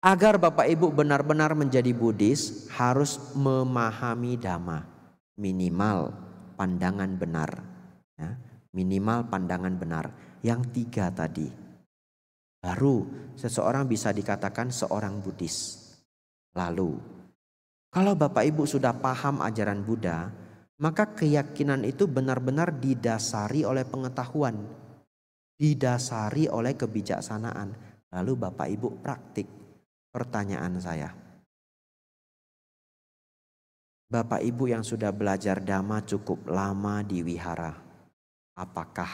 Agar Bapak Ibu benar-benar menjadi Buddhis harus memahami Dhamma. Minimal pandangan benar. Ya, minimal pandangan benar. Yang 3 tadi. Baru seseorang bisa dikatakan seorang Buddhis. Lalu kalau Bapak Ibu sudah paham ajaran Buddha, maka keyakinan itu benar-benar didasari oleh pengetahuan, didasari oleh kebijaksanaan. Lalu Bapak Ibu praktik. Pertanyaan saya, Bapak Ibu yang sudah belajar Dhamma cukup lama di wihara, apakah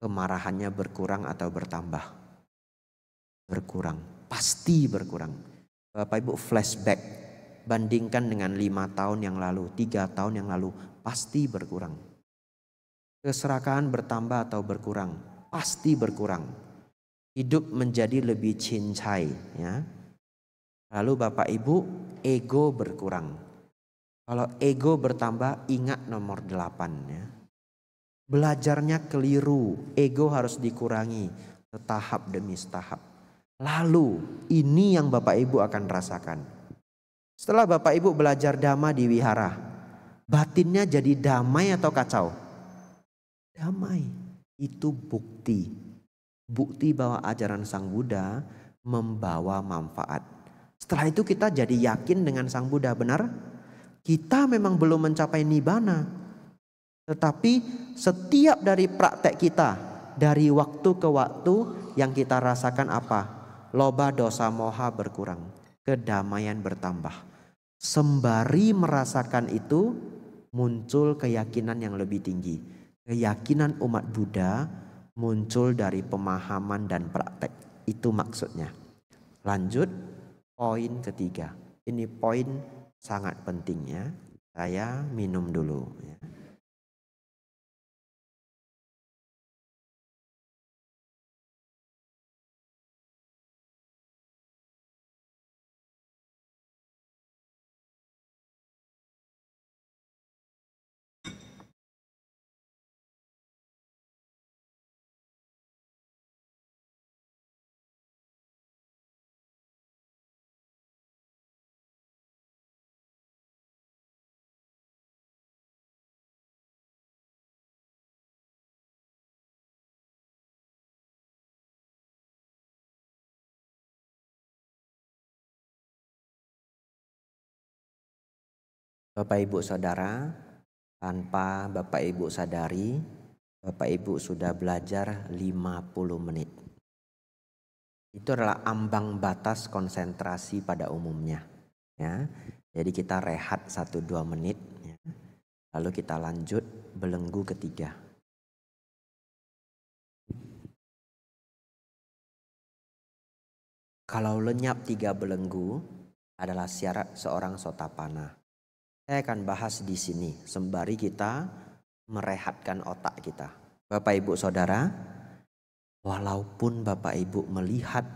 kemarahannya berkurang atau bertambah? Berkurang, pasti berkurang. Bapak Ibu flashback, bandingkan dengan 5 tahun yang lalu, 3 tahun yang lalu, pasti berkurang. Keserakahan bertambah atau berkurang? Pasti berkurang. Hidup menjadi lebih cincai ya. Lalu Bapak Ibu, ego berkurang. Kalau ego bertambah, ingat nomor 8 ya. Belajarnya keliru, ego harus dikurangi setahap demi setahap. Lalu ini yang Bapak Ibu akan rasakan. Setelah Bapak Ibu belajar Dhamma di wihara, batinnya jadi damai atau kacau? Damai. Itu bukti. Bukti bahwa ajaran Sang Buddha membawa manfaat. Setelah itu kita jadi yakin dengan Sang Buddha, benar? Kita memang belum mencapai nibbana. Tetapi setiap dari praktek kita, dari waktu ke waktu yang kita rasakan apa? Loba, dosa, moha berkurang. Kedamaian bertambah. Sembari merasakan itu muncul keyakinan yang lebih tinggi. Keyakinan umat Buddha muncul dari pemahaman dan praktek. Itu maksudnya. Lanjut poin ketiga. Ini poin sangat penting ya. Saya minum dulu ya. Bapak Ibu Saudara, tanpa Bapak Ibu sadari, Bapak Ibu sudah belajar 50 menit. Itu adalah ambang batas konsentrasi pada umumnya. Ya. Jadi kita rehat 1-2 menit. Ya. Lalu kita lanjut belenggu ketiga. Kalau lenyap 3 belenggu adalah syarat seorang sotapana. Saya akan bahas di sini sembari kita merehatkan otak kita. Bapak Ibu Saudara, walaupun Bapak Ibu melihat,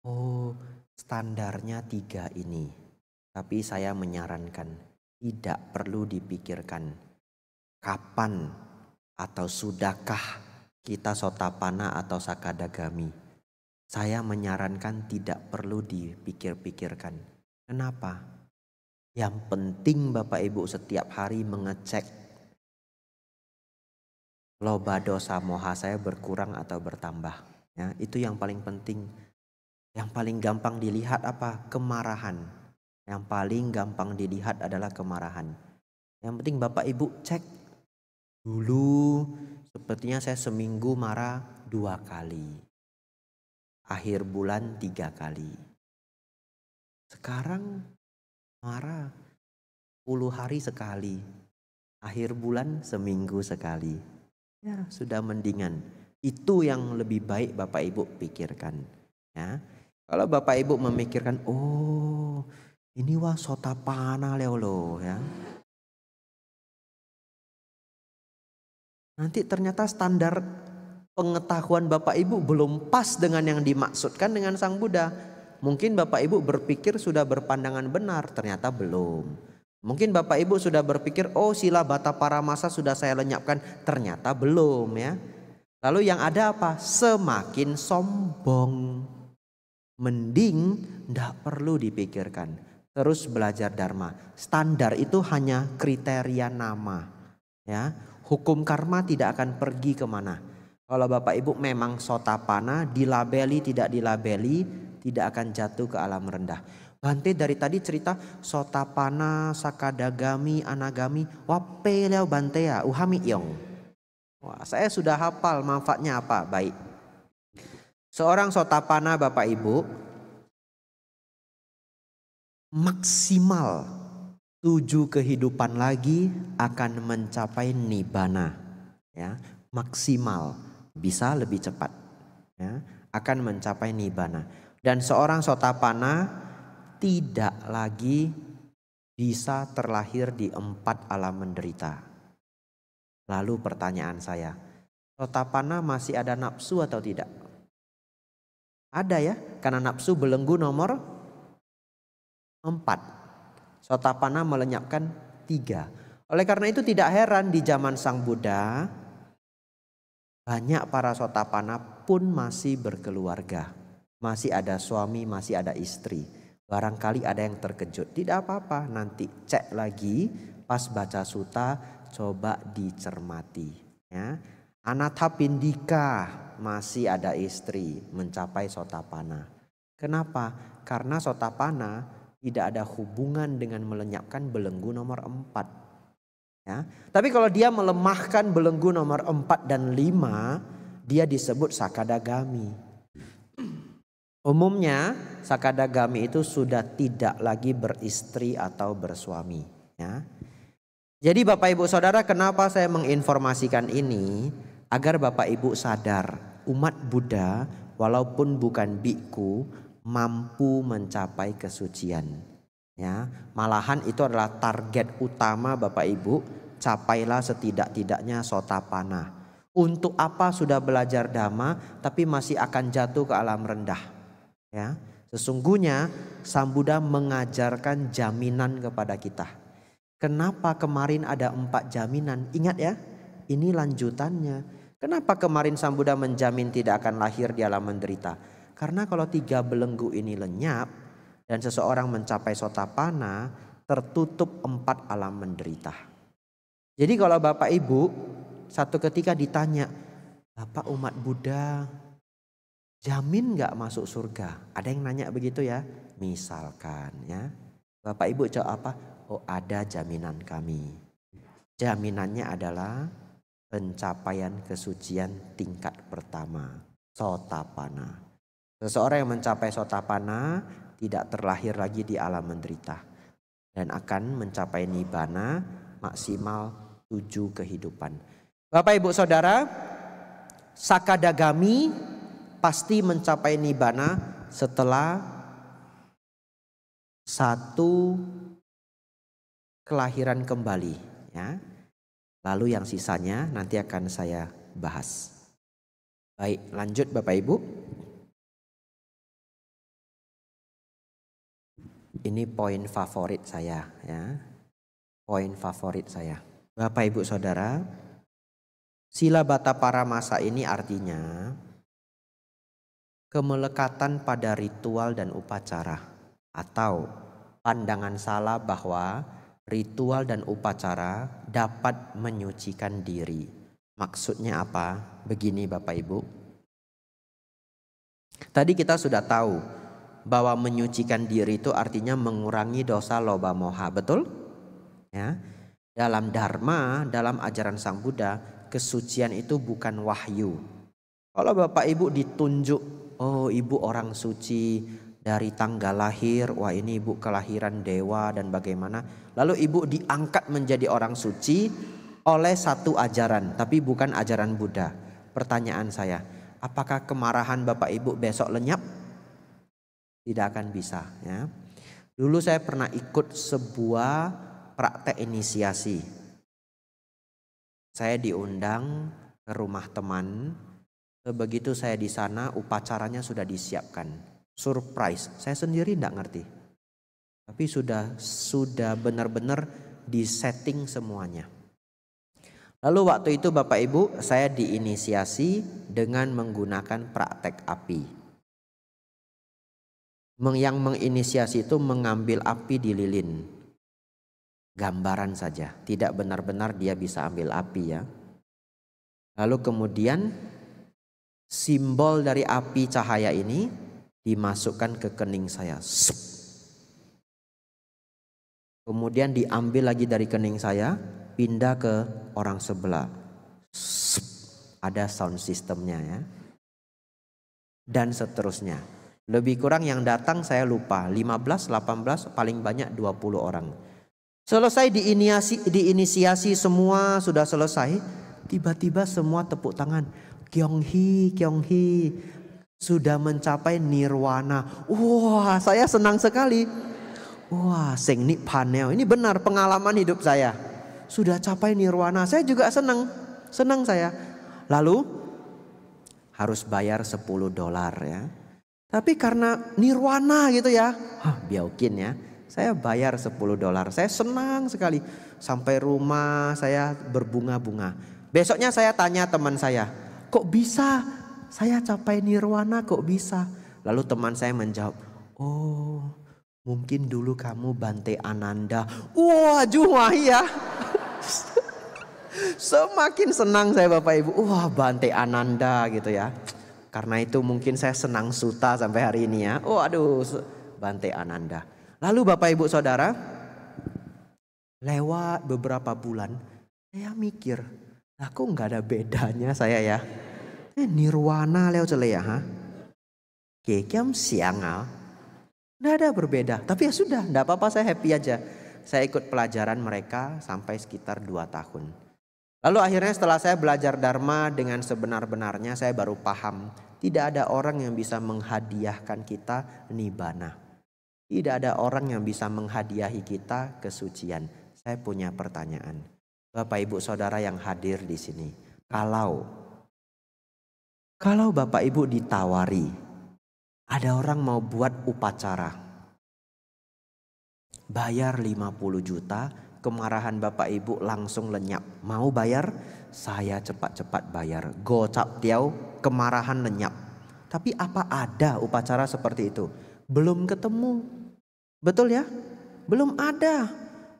oh standarnya 3 ini. Tapi saya menyarankan tidak perlu dipikirkan kapan atau sudahkah kita sotapana atau sakadagami. Saya menyarankan tidak perlu dipikir-pikirkan. Kenapa? Yang penting Bapak Ibu setiap hari mengecek loba dosa moha saya berkurang atau bertambah. Ya, itu yang paling penting. Yang paling gampang dilihat apa? Kemarahan. Yang paling gampang dilihat adalah kemarahan. Yang penting Bapak Ibu cek dulu. Sepertinya saya seminggu marah 2 kali. Akhir bulan 3 kali. Sekarang marah 10 hari sekali. Akhir bulan seminggu sekali. Ya sudah mendingan. Itu yang lebih baik Bapak Ibu pikirkan. Ya. Kalau Bapak Ibu memikirkan, oh ini wah sotapana leolo ya. Nanti ternyata standar pengetahuan Bapak Ibu belum pas dengan yang dimaksudkan dengan Sang Buddha. Mungkin Bapak Ibu berpikir sudah berpandangan benar, ternyata belum. Mungkin Bapak Ibu sudah berpikir, oh sila bata paramasa sudah saya lenyapkan, ternyata belum ya. Lalu yang ada apa? Semakin sombong. Mending tidak perlu dipikirkan. Terus belajar Dharma. Standar itu hanya kriteria nama. Ya, hukum karma tidak akan pergi kemana. Kalau Bapak Ibu memang sotapana, dilabeli tidak dilabeli, tidak akan jatuh ke alam rendah. Bante dari tadi cerita sotapana, sakadagami, anagami, wape leo Bante ya, uhami yong. Wah, saya sudah hafal manfaatnya apa, baik. Seorang sotapana Bapak Ibu maksimal 7 kehidupan lagi akan mencapai nibbana. Ya, maksimal. Bisa lebih cepat ya, akan mencapai nibbana. Dan seorang sotapana tidak lagi bisa terlahir di 4 alam menderita. Lalu pertanyaan saya, sotapana masih ada nafsu atau tidak? Ada ya, karena nafsu belenggu nomor 4. Sotapana melenyapkan 3. Oleh karena itu tidak heran di zaman Sang Buddha banyak para sotapana pun masih berkeluarga. Masih ada suami, masih ada istri. Barangkali ada yang terkejut. Tidak apa-apa, nanti cek lagi pas baca sutta, coba dicermati. Ya. Anatha Pindika masih ada istri, mencapai sotapana. Kenapa? Karena sotapana tidak ada hubungan dengan melenyapkan belenggu nomor 4. Ya. Tapi kalau dia melemahkan belenggu nomor 4 dan 5, dia disebut sakadagami. Umumnya sakadagami itu sudah tidak lagi beristri atau bersuami. Ya. Jadi Bapak Ibu Saudara, kenapa saya menginformasikan ini? Agar Bapak Ibu sadar umat Buddha walaupun bukan biku mampu mencapai kesucian. Ya, malahan itu adalah target utama Bapak Ibu, capailah setidak-tidaknya sotapana. Untuk apa sudah belajar Dhamma tapi masih akan jatuh ke alam rendah? Ya, sesungguhnya Sang Buddha mengajarkan jaminan kepada kita. Kenapa kemarin ada 4 jaminan? Ingat ya, ini lanjutannya. Kenapa kemarin Sang Buddha menjamin tidak akan lahir di alam menderita? Karena kalau 3 belenggu ini lenyap dan seseorang mencapai sotapana, tertutup 4 alam menderita. Jadi kalau Bapak Ibu satu ketika ditanya, Bapak umat Buddha jamin gak masuk surga? Ada yang nanya begitu ya. Misalkan ya, Bapak Ibu jawab apa? Oh, ada jaminan kami. Jaminannya adalah pencapaian kesucian tingkat pertama, Sotapana. Seseorang yang mencapai Sotapana tidak terlahir lagi di alam menderita dan akan mencapai Nibbana maksimal 7 kehidupan. Bapak Ibu Saudara, Sakadagami pasti mencapai Nibbana setelah 1 kelahiran kembali, ya. Lalu yang sisanya nanti akan saya bahas. Baik, lanjut Bapak Ibu. Ini poin favorit saya, ya. Poin favorit saya. Bapak Ibu Saudara, Sila Bata Paramasa ini artinya kemelekatan pada ritual dan upacara, atau pandangan salah bahwa ritual dan upacara dapat menyucikan diri. Maksudnya apa? Begini Bapak Ibu. Tadi kita sudah tahu bahwa menyucikan diri itu artinya mengurangi dosa loba moha, betul? Ya. Dalam dharma, dalam ajaran Sang Buddha, kesucian itu bukan wahyu. Kalau Bapak Ibu ditunjuk, oh ibu orang suci, dari tanggal lahir, wah ini ibu kelahiran dewa dan bagaimana. Lalu ibu diangkat menjadi orang suci oleh satu ajaran, tapi bukan ajaran Buddha. Pertanyaan saya, apakah kemarahan Bapak Ibu besok lenyap? Tidak akan bisa, ya. Dulu saya pernah ikut sebuah praktek inisiasi. Saya diundang ke rumah teman. Begitu saya di sana, upacaranya sudah disiapkan. Surprise, saya sendiri tidak ngerti. Tapi sudah benar-benar disetting semuanya. Lalu waktu itu Bapak Ibu, saya diinisiasi dengan menggunakan praktek api. Yang menginisiasi itu mengambil api di lilin. Gambaran saja, tidak benar-benar dia bisa ambil api, ya. Lalu kemudian simbol dari api cahaya ini dimasukkan ke kening saya. Kemudian diambil lagi dari kening saya, pindah ke orang sebelah. Ada sound systemnya, ya. Dan seterusnya. Lebih kurang yang datang saya lupa, 15, 18, paling banyak 20 orang. Selesai diinisiasi semua sudah selesai, tiba-tiba semua tepuk tangan. Kyonghi, Kyonghi. Sudah mencapai nirwana. Wah, saya senang sekali. Wah, sing nippaneo. Ini benar pengalaman hidup saya. Sudah capai nirwana. Saya juga senang. Senang saya. Lalu harus bayar $10, ya. Tapi karena nirwana gitu ya. Biaukin ya. Saya bayar $10. Saya senang sekali. Sampai rumah saya berbunga-bunga. Besoknya saya tanya teman saya, kok bisa? Saya capai nirwana kok bisa? Lalu teman saya menjawab, oh mungkin dulu kamu Bante Ananda. Wah jumahi ya. Semakin senang saya Bapak Ibu. Wah Bante Ananda gitu ya. Karena itu mungkin saya senang suta sampai hari ini ya. Oh aduh Bante Ananda. Lalu Bapak Ibu Saudara, lewat beberapa bulan saya mikir, aku nggak ada bedanya saya ya. Nirwana leo cele ya, kekiam siang nggak ada berbeda. Tapi ya sudah, nggak apa-apa, saya happy aja. Saya ikut pelajaran mereka sampai sekitar 2 tahun. Lalu akhirnya setelah saya belajar Dharma dengan sebenar-benarnya, saya baru paham tidak ada orang yang bisa menghadiahkan kita Nibbana. Tidak ada orang yang bisa menghadiahi kita kesucian. Saya punya pertanyaan, Bapak Ibu Saudara yang hadir di sini, kalau Bapak Ibu ditawari, ada orang mau buat upacara, bayar 50 juta, kemarahan Bapak Ibu langsung lenyap. Mau bayar? Saya cepat-cepat bayar. Gocap tiao, kemarahan lenyap. Tapi apa ada upacara seperti itu? Belum ketemu. Betul ya? Belum ada.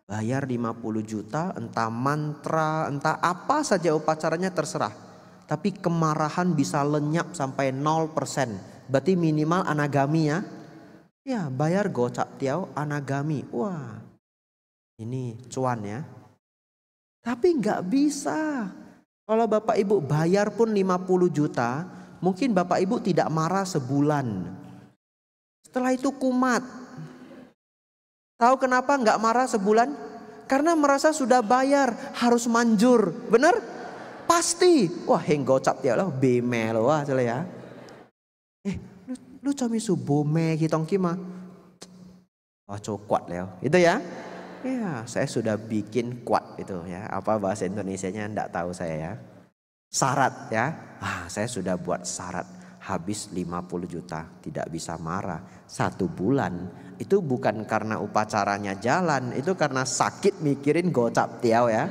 Bayar 50 juta, entah mantra, entah apa saja upacaranya terserah. Tapi kemarahan bisa lenyap sampai 0%. Berarti minimal anagami ya. Ya bayar gocap tiao anagami. Wah Ini cuan ya. Tapi nggak bisa. Kalau Bapak Ibu bayar pun 50 juta, mungkin Bapak Ibu tidak marah sebulan. Setelah itu kumat. Tahu kenapa nggak marah sebulan? Karena merasa sudah bayar, harus manjur. Bener? Pasti. Wah, heng gocap ya lah, bemel wah cile ya. Lu cami subome kitong kima. Wah, kuat ya. Itu ya. Ya, saya sudah bikin kuat itu ya. Apa bahasa Indonesianya enggak tahu saya ya. Syarat ya. Saya sudah buat syarat. Habis 50 juta, tidak bisa marah. 1 bulan. Itu bukan karena upacaranya jalan, itu karena sakit mikirin gocap tiao ya.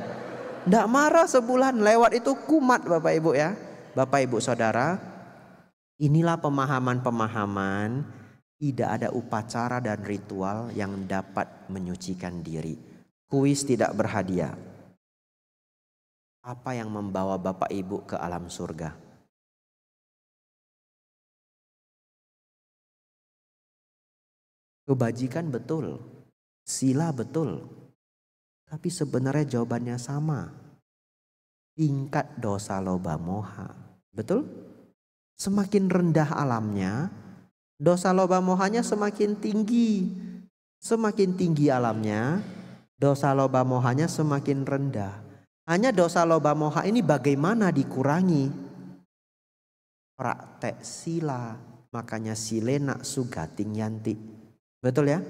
Enggak marah sebulan, lewat itu kumat Bapak Ibu ya. Bapak Ibu Saudara, inilah pemahaman-pemahaman. Tidak ada upacara dan ritual yang dapat menyucikan diri. Kuis tidak berhadiah. Apa yang membawa Bapak Ibu ke alam surga? Kebajikan betul, sila betul. Tapi sebenarnya jawabannya sama. Tingkat dosa loba moha. Betul? Semakin rendah alamnya, dosa loba mohanya semakin tinggi. Semakin tinggi alamnya, dosa loba mohanya semakin rendah. Hanya dosa loba moha ini bagaimana dikurangi? Praktek sila, makanya silena sugating yanti. Betul ya?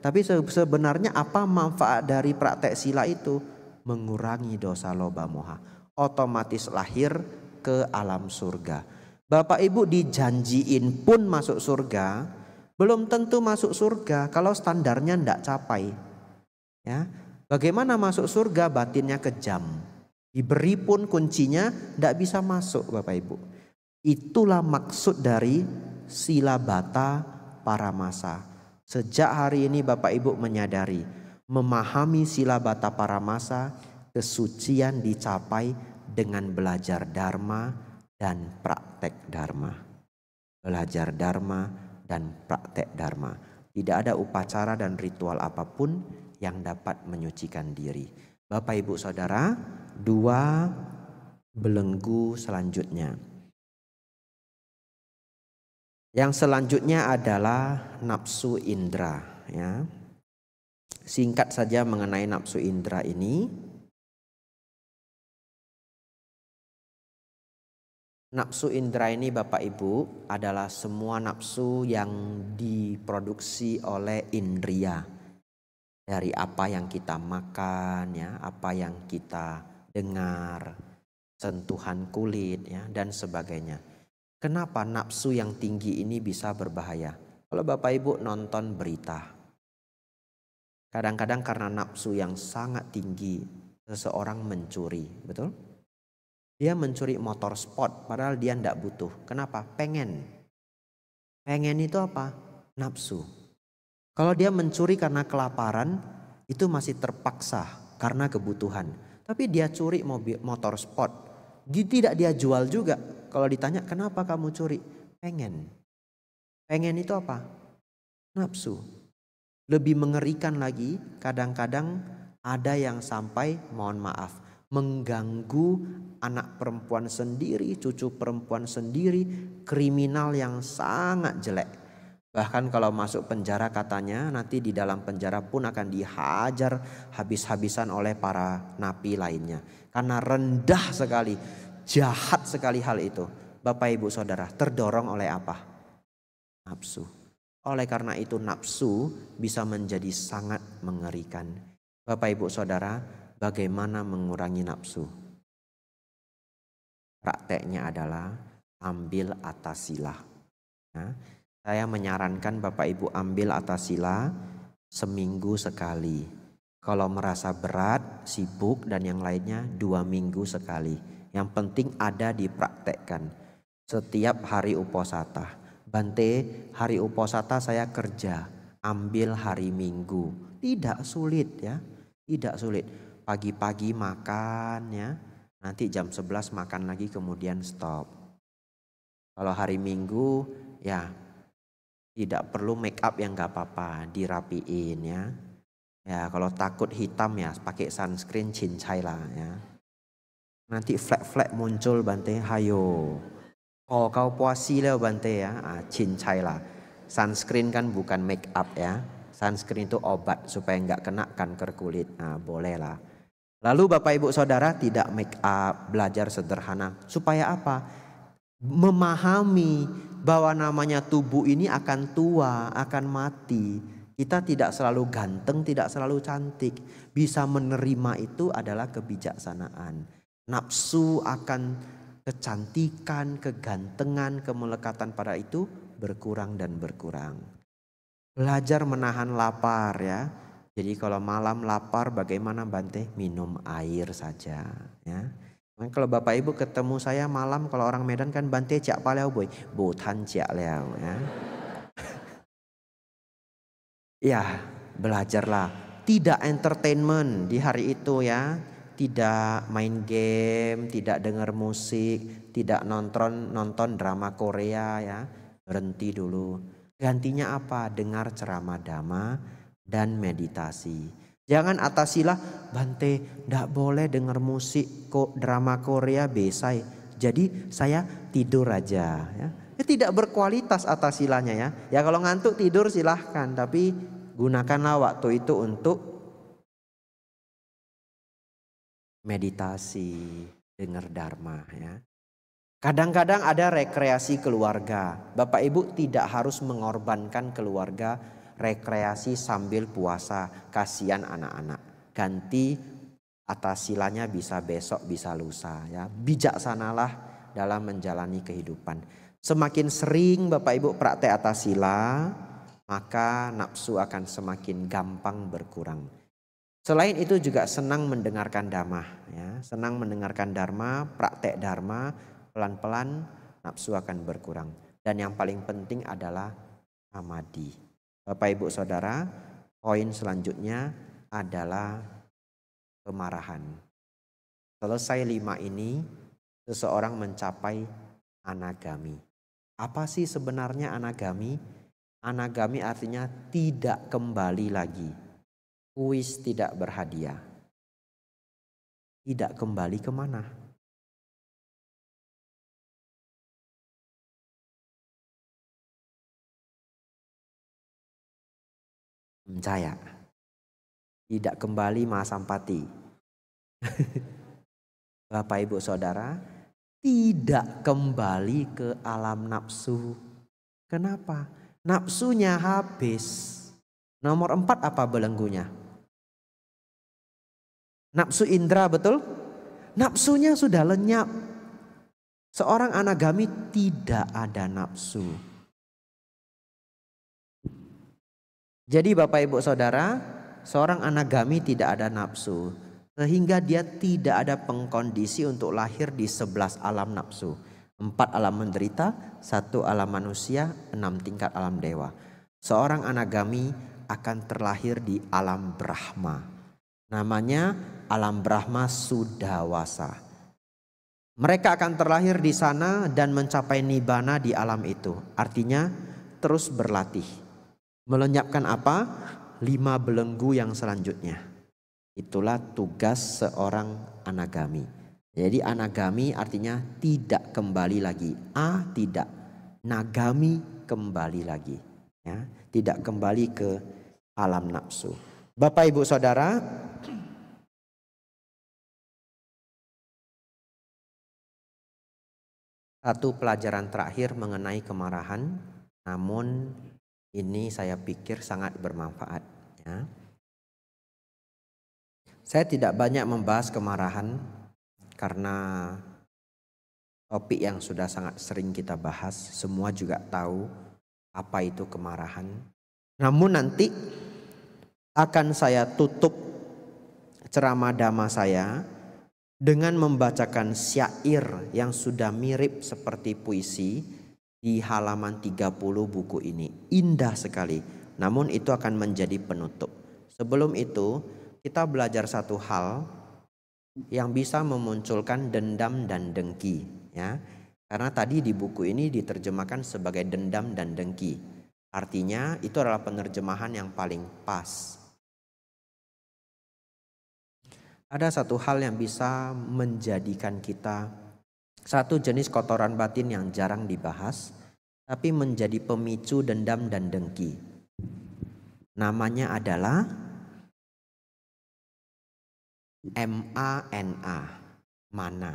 Tapi sebenarnya apa manfaat dari praktek sila itu? Mengurangi dosa loba moha. Otomatis lahir ke alam surga. Bapak Ibu dijanjiin pun masuk surga, belum tentu masuk surga kalau standarnya tidak capai. Ya, bagaimana masuk surga? Batinnya kejam. Diberi pun kuncinya tidak bisa masuk Bapak Ibu. Itulah maksud dari sila bata paramasa. Sejak hari ini Bapak Ibu menyadari, memahami sila bata paramasa, kesucian dicapai dengan belajar dharma dan praktek dharma. Belajar dharma dan praktek dharma. Tidak ada upacara dan ritual apapun yang dapat menyucikan diri. Bapak Ibu Saudara, 2 belenggu selanjutnya. Yang selanjutnya adalah nafsu indra ya. Singkat saja mengenai nafsu indra ini. Nafsu indra ini Bapak Ibu adalah semua nafsu yang diproduksi oleh indria. Dari apa yang kita makan ya, apa yang kita dengar, sentuhan kulit ya, dan sebagainya. Kenapa nafsu yang tinggi ini bisa berbahaya? Kalau Bapak Ibu nonton berita, kadang-kadang karena nafsu yang sangat tinggi, seseorang mencuri, betul? Dia mencuri motor sport padahal dia tidak butuh. Kenapa? Pengen. Pengen itu apa? Nafsu. Kalau dia mencuri karena kelaparan, itu masih terpaksa karena kebutuhan. Tapi dia curi motor sport, tidak dia jual juga. Kalau ditanya kenapa kamu curi? Pengen. Pengen itu apa? Nafsu. Lebih mengerikan lagi, kadang-kadang ada yang sampai, mohon maaf, mengganggu anak perempuan sendiri, cucu perempuan sendiri, kriminal yang sangat jelek. Bahkan kalau masuk penjara katanya nanti di dalam penjara pun akan dihajar habis-habisan oleh para napi lainnya. Karena rendah sekali, jahat sekali hal itu. Bapak Ibu Saudara, terdorong oleh apa? Nafsu. Oleh karena itu nafsu bisa menjadi sangat mengerikan. Bapak Ibu Saudara, bagaimana mengurangi nafsu? Prakteknya adalah ambil atas sila. Nah, saya menyarankan Bapak Ibu ambil atas sila seminggu sekali. Kalau merasa berat, sibuk dan yang lainnya 2 minggu sekali. Yang penting ada dipraktekkan. Setiap hari uposata. Bante, hari uposata saya kerja. Ambil hari Minggu. Tidak sulit ya. Tidak sulit. Pagi-pagi makan ya. Nanti jam 11 makan lagi kemudian stop. Kalau hari Minggu ya tidak perlu make up yang gak apa-apa, dirapiin ya. Ya kalau takut hitam ya pakai sunscreen cincai lah ya. Nanti flek-flek muncul Bante, hayo. Oh kau puasi lah Bante ya, cincai lah. Sunscreen kan bukan make up ya. Sunscreen itu obat supaya nggak kena kanker kulit. Nah boleh lah. Lalu Bapak Ibu Saudara tidak make up, belajar sederhana. Supaya apa? Memahami bahwa namanya tubuh ini akan tua, akan mati. Kita tidak selalu ganteng, tidak selalu cantik. Bisa menerima itu adalah kebijaksanaan. Nafsu akan kecantikan, kegantengan, kemelekatan pada itu berkurang dan berkurang. Belajar menahan lapar ya. Jadi kalau malam lapar bagaimana Bante? Minum air saja ya. Nah, kalau Bapak Ibu ketemu saya malam, kalau orang Medan kan Bante cak paleo boy, botan cak leo ya. Ya, belajarlah. Tidak entertainment di hari itu ya. Tidak main game, tidak dengar musik, tidak nonton drama Korea ya. Berhenti dulu. Gantinya apa? Dengar ceramah dhamma dan meditasi. Jangan atasilah Bante, ndak boleh dengar musik kok drama Korea besai. Jadi saya tidur aja ya. Tidak berkualitas atasilahnya ya. Ya kalau ngantuk tidur silahkan, tapi gunakanlah waktu itu untuk meditasi, dengar dharma ya. Kadang-kadang ada rekreasi keluarga. Bapak Ibu tidak harus mengorbankan keluarga rekreasi sambil puasa. Kasihan anak-anak. Ganti atasilanya bisa besok, bisa lusa ya. Bijaksanalah dalam menjalani kehidupan. Semakin sering Bapak Ibu praktek atasila, maka nafsu akan semakin gampang berkurang. Selain itu juga senang mendengarkan dhamma ya. Senang mendengarkan dharma, praktek dharma, pelan-pelan nafsu akan berkurang. Dan yang paling penting adalah samadhi. Bapak Ibu Saudara, poin selanjutnya adalah kemarahan. Selesai 5 ini, seseorang mencapai anagami. Apa sih sebenarnya anagami? Anagami artinya tidak kembali lagi. Kuis tidak berhadiah. Tidak kembali kemana? Mencaya. Tidak kembali masampati. Bapak Ibu Saudara, tidak kembali ke alam nafsu. Kenapa? Nafsunya habis. Nomor 4 apa belenggunya? Nafsu indera, betul? Nafsunya sudah lenyap. Seorang anagami tidak ada nafsu. Jadi Bapak Ibu Saudara, seorang anagami tidak ada nafsu. Sehingga dia tidak ada pengkondisi untuk lahir di 11 alam nafsu. 4 alam menderita, 1 alam manusia, 6 tingkat alam dewa. Seorang anagami akan terlahir di alam Brahma. Namanya alam Brahma Sudawasa. Mereka akan terlahir di sana dan mencapai nibbana di alam itu. Artinya terus berlatih. Melenyapkan apa? 5 belenggu yang selanjutnya. Itulah tugas seorang anagami. Jadi anagami artinya tidak kembali lagi. Tidak. Nagami kembali lagi. Ya, tidak kembali ke alam nafsu. Bapak Ibu Saudara, satu pelajaran terakhir mengenai kemarahan, namun ini saya pikir sangat bermanfaat. Ya. Saya tidak banyak membahas kemarahan karena topik yang sudah sangat sering kita bahas. Semua juga tahu apa itu kemarahan. Namun nanti akan saya tutup ceramah dhamma saya dengan membacakan syair yang sudah mirip seperti puisi di halaman 30 buku ini. Indah sekali, namun itu akan menjadi penutup. Sebelum itu kita belajar satu hal yang bisa memunculkan dendam dan dengki ya. Karena tadi di buku ini diterjemahkan sebagai dendam dan dengki. Artinya itu adalah penerjemahan yang paling pas. Ada satu hal yang bisa menjadikan kita satu jenis kotoran batin yang jarang dibahas, tapi menjadi pemicu dendam dan dengki. Namanya adalah MANA, mana.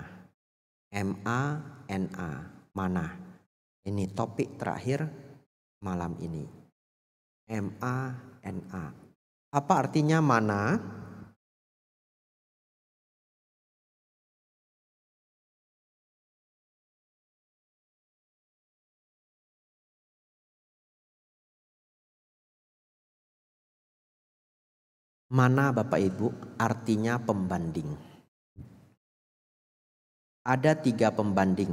MANA, mana. Ini topik terakhir malam ini. MANA. Apa artinya mana? Mana Bapak Ibu artinya pembanding. Ada 3 pembanding.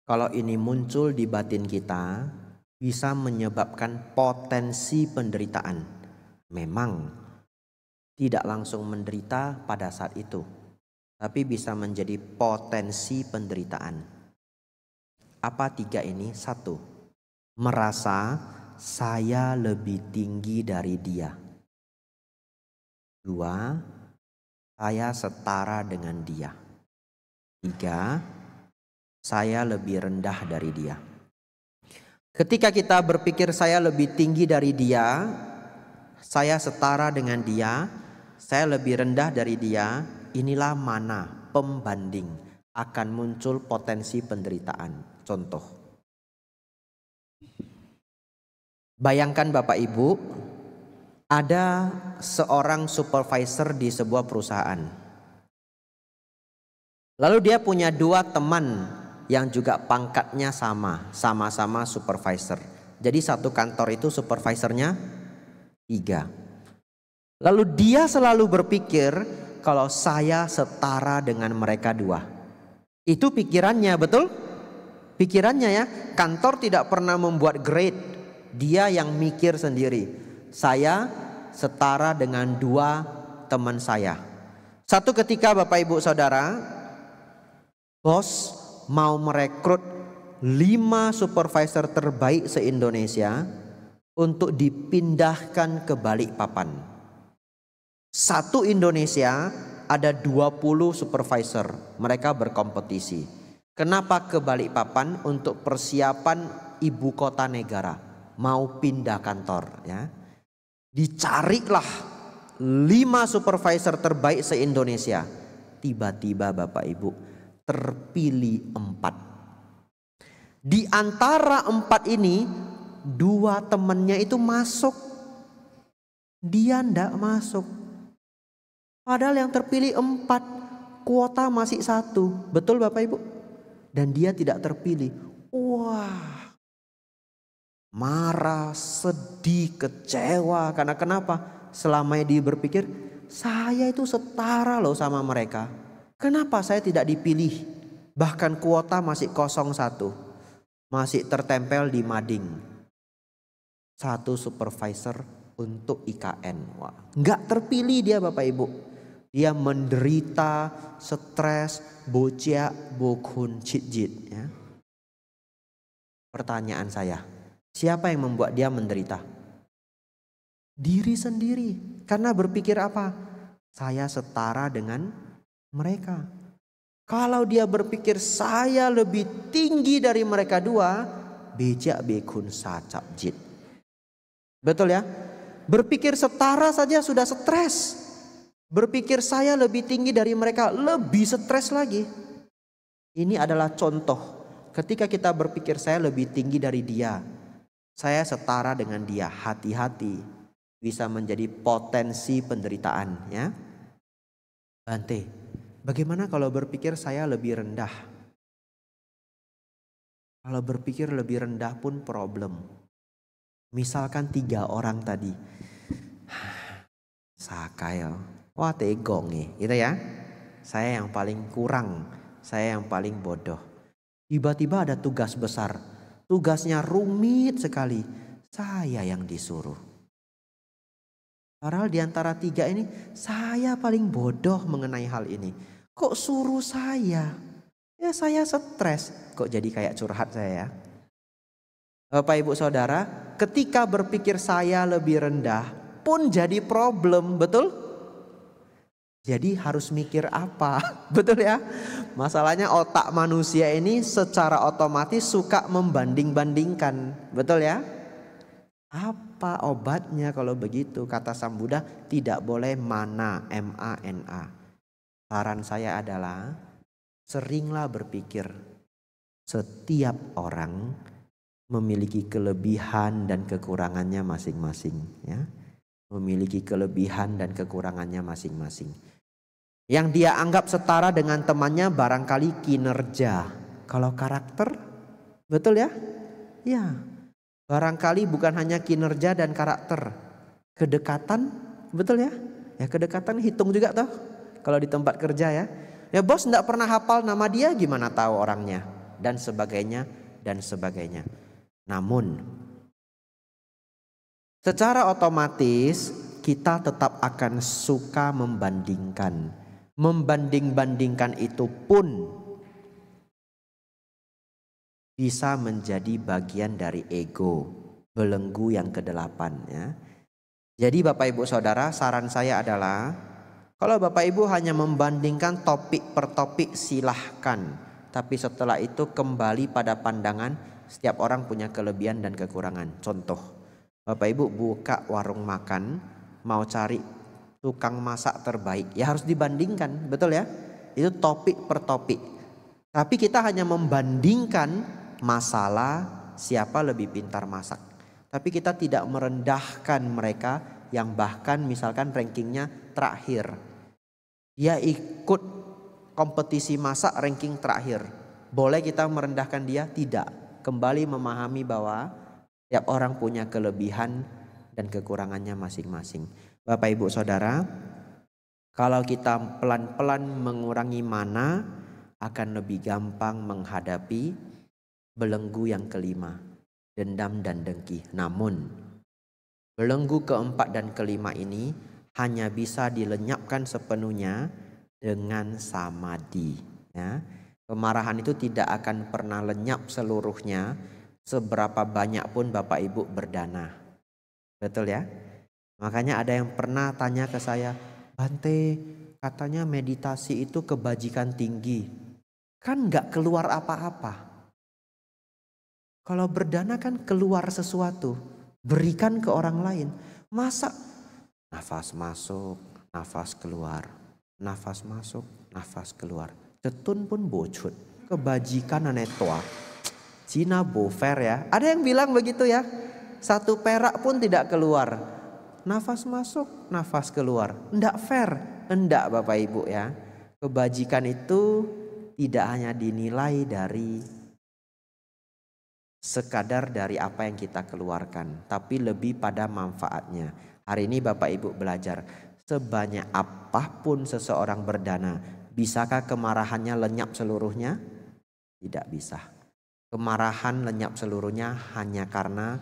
Kalau ini muncul di batin kita, bisa menyebabkan potensi penderitaan. Memang tidak langsung menderita pada saat itu, tapi bisa menjadi potensi penderitaan. Apa 3 ini? 1, merasa saya lebih tinggi dari dia. 2, saya setara dengan dia. 3, saya lebih rendah dari dia. Ketika kita berpikir saya lebih tinggi dari dia, saya setara dengan dia, saya lebih rendah dari dia, inilah mana pembanding, akan muncul potensi penderitaan. Contoh, bayangkan Bapak Ibu, ada seorang supervisor di sebuah perusahaan. Lalu dia punya 2 teman yang juga pangkatnya sama-sama supervisor. Jadi satu kantor itu supervisornya 3. Lalu dia selalu berpikir kalau saya setara dengan mereka 2. Itu pikirannya, betul? Pikirannya ya, kantor tidak pernah membuat grade. Dia yang mikir sendiri. Saya setara dengan 2 teman saya. Satu ketika Bapak Ibu Saudara, bos mau merekrut 5 supervisor terbaik se-Indonesia untuk dipindahkan ke Balikpapan. Satu Indonesia ada 20 supervisor, mereka berkompetisi. Kenapa ke Balikpapan? Untuk persiapan ibu kota negara, mau pindah kantor ya. Dicarilah 5 supervisor terbaik se-Indonesia. Tiba-tiba Bapak Ibu terpilih 4. Di antara 4 ini 2 temannya itu masuk, dia ndak masuk. Padahal yang terpilih 4, kuota masih 1. Betul Bapak Ibu? Dan dia tidak terpilih. Wah, marah, sedih, kecewa. Karena kenapa? Selama dia berpikir, saya itu setara loh sama mereka. Kenapa saya tidak dipilih? Bahkan kuota masih 01. Masih tertempel di mading. 1 supervisor untuk IKN. Wah, nggak terpilih dia Bapak Ibu. Dia menderita, stres, bocah, bokun, citjit ya. Pertanyaan saya, siapa yang membuat dia menderita? Diri sendiri. Karena berpikir apa? Saya setara dengan mereka. Kalau dia berpikir saya lebih tinggi dari mereka 2, becak bekun sacap jit. Betul ya? Berpikir setara saja sudah stres. Berpikir saya lebih tinggi dari mereka, lebih stres lagi. Ini adalah contoh. Ketika kita berpikir saya lebih tinggi dari dia, saya setara dengan dia, hati-hati, bisa menjadi potensi penderitaan ya. Bante, bagaimana kalau berpikir saya lebih rendah? Kalau berpikir lebih rendah pun problem. Misalkan 3 orang tadi, Sakayo, wah tegong nih, gitu ya. Saya yang paling kurang, saya yang paling bodoh. Tiba-tiba ada tugas besar, tugasnya rumit sekali, saya yang disuruh. Padahal di antara 3 ini, saya paling bodoh mengenai hal ini. Kok suruh saya? Ya saya stres. Kok jadi kayak curhat saya ya? Bapak Ibu Saudara, ketika berpikir saya lebih rendah pun jadi problem, betul? Jadi harus mikir apa? Betul ya? Masalahnya otak manusia ini secara otomatis suka membanding-bandingkan. Betul ya? Apa obatnya kalau begitu? Kata Sang Buddha, tidak boleh mana, M-A-N-A. Saran saya adalah seringlah berpikir setiap orang memiliki kelebihan dan kekurangannya masing-masing, ya. Memiliki kelebihan dan kekurangannya masing-masing. Yang dia anggap setara dengan temannya barangkali kinerja. Kalau karakter, betul ya? Ya, barangkali bukan hanya kinerja dan karakter. Kedekatan, betul ya? Ya kedekatan hitung juga toh. Kalau di tempat kerja ya. Ya bos enggak pernah hafal nama dia, gimana tahu orangnya? Dan sebagainya, dan sebagainya. Namun secara otomatis kita tetap akan suka membandingkan. Membanding-bandingkan itu pun bisa menjadi bagian dari ego, belenggu yang kedelapan, ya. Jadi Bapak Ibu Saudara, saran saya adalah kalau Bapak Ibu hanya membandingkan topik per topik silahkan. Tapi setelah itu kembali pada pandangan setiap orang punya kelebihan dan kekurangan. Contoh, Bapak Ibu buka warung makan, mau cari tukang masak terbaik, ya harus dibandingkan, betul ya? Itu topik per topik. Tapi kita hanya membandingkan masalah siapa lebih pintar masak. Tapi kita tidak merendahkan mereka yang bahkan misalkan rankingnya terakhir. Dia ikut kompetisi masak ranking terakhir. Boleh kita merendahkan dia? Tidak. Kembali memahami bahwa tiap orang punya kelebihan dan kekurangannya masing-masing. Bapak Ibu Saudara, kalau kita pelan-pelan mengurangi mana, akan lebih gampang menghadapi belenggu yang kelima, dendam dan dengki. Namun belenggu keempat dan kelima ini hanya bisa dilenyapkan sepenuhnya dengan samadhi, ya. Kemarahan itu tidak akan pernah lenyap seluruhnya seberapa banyak pun Bapak Ibu berdana. Betul ya? Makanya ada yang pernah tanya ke saya, Bante, katanya meditasi itu kebajikan tinggi. Kan gak keluar apa-apa. Kalau berdana kan keluar sesuatu. Berikan ke orang lain. Masa nafas masuk, nafas keluar. Nafas masuk, nafas keluar. Cetun pun bocut. Kebajikan anetwa. Cina bofer ya. Ada yang bilang begitu ya. 1 perak pun tidak keluar. Nafas masuk, nafas keluar. Enggak fair. Enggak Bapak Ibu ya. Kebajikan itu tidak hanya dinilai dari sekadar dari apa yang kita keluarkan. Tapi lebih pada manfaatnya. Hari ini Bapak Ibu belajar. Sebanyak apapun seseorang berdana. Bisakah kemarahannya lenyap seluruhnya? Tidak bisa. Kemarahan lenyap seluruhnya hanya karena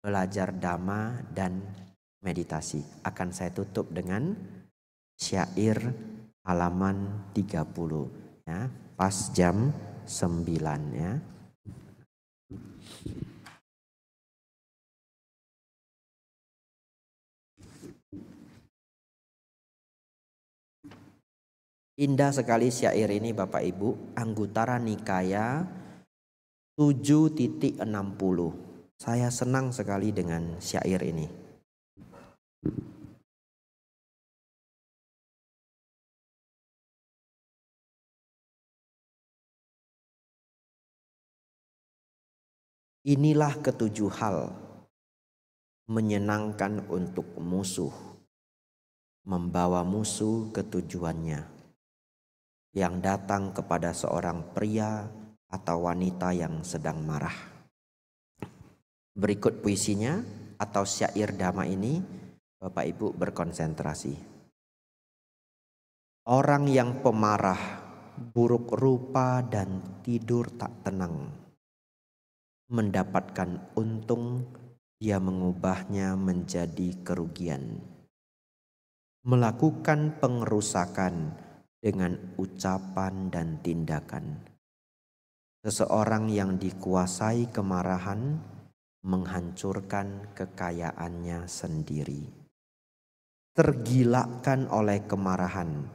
belajar dhamma dan meditasi. Akan saya tutup dengan syair halaman 30 ya, pas jam 9 ya. Indah sekali syair ini Bapak Ibu, Anguttara Nikaya 7.60. Saya senang sekali dengan syair ini. Inilah ketujuh hal menyenangkan untuk musuh, membawa musuh ke tujuannya, yang datang kepada seorang pria atau wanita yang sedang marah. Berikut puisinya atau syair dhamma ini, Bapak Ibu berkonsentrasi. Orang yang pemarah, buruk rupa dan tidur tak tenang, mendapatkan untung, dia mengubahnya menjadi kerugian. Melakukan pengerusakan dengan ucapan dan tindakan. Seseorang yang dikuasai kemarahan menghancurkan kekayaannya sendiri. Tergilakan oleh kemarahan,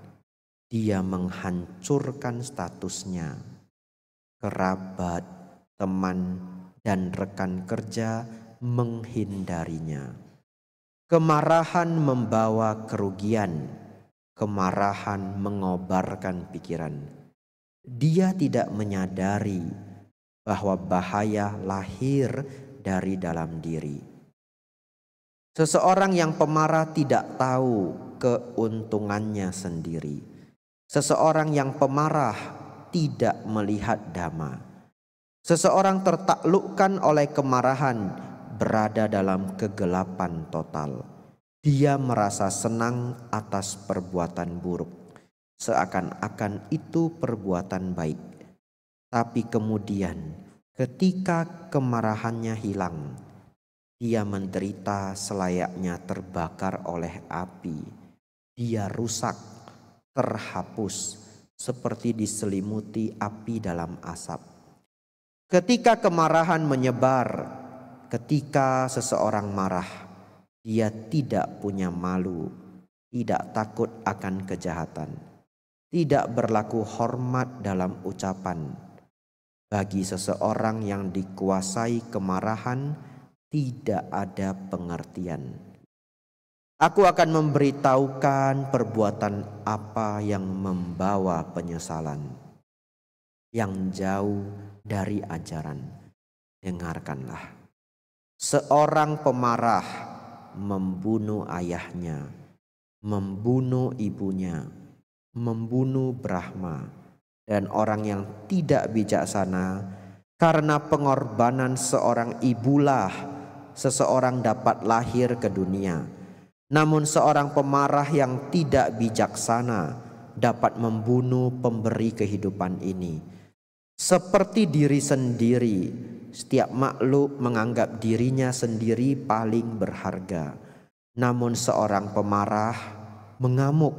dia menghancurkan statusnya. Kerabat, teman, dan rekan kerja menghindarinya. Kemarahan membawa kerugian. Kemarahan mengobarkan pikiran. Dia tidak menyadari bahwa bahaya lahir dari dalam diri. Seseorang yang pemarah tidak tahu keuntungannya sendiri. Seseorang yang pemarah tidak melihat dhamma. Seseorang tertaklukkan oleh kemarahan berada dalam kegelapan total. Dia merasa senang atas perbuatan buruk, seakan-akan itu perbuatan baik. Tapi kemudian ketika kemarahannya hilang, dia menderita selayaknya terbakar oleh api. Dia rusak, terhapus, seperti diselimuti api dalam asap. Ketika kemarahan menyebar, ketika seseorang marah, dia tidak punya malu, tidak takut akan kejahatan, tidak berlaku hormat dalam ucapan. Bagi seseorang yang dikuasai kemarahan, tidak ada pengertian. Aku akan memberitahukan perbuatan apa yang membawa penyesalan, yang jauh dari ajaran. Dengarkanlah. Seorang pemarah membunuh ayahnya, membunuh ibunya, membunuh Brahma, dan orang yang tidak bijaksana. Karena pengorbanan seorang ibulah seseorang dapat lahir ke dunia. Namun seorang pemarah yang tidak bijaksana dapat membunuh pemberi kehidupan ini. Seperti diri sendiri, setiap makhluk menganggap dirinya sendiri paling berharga. Namun seorang pemarah mengamuk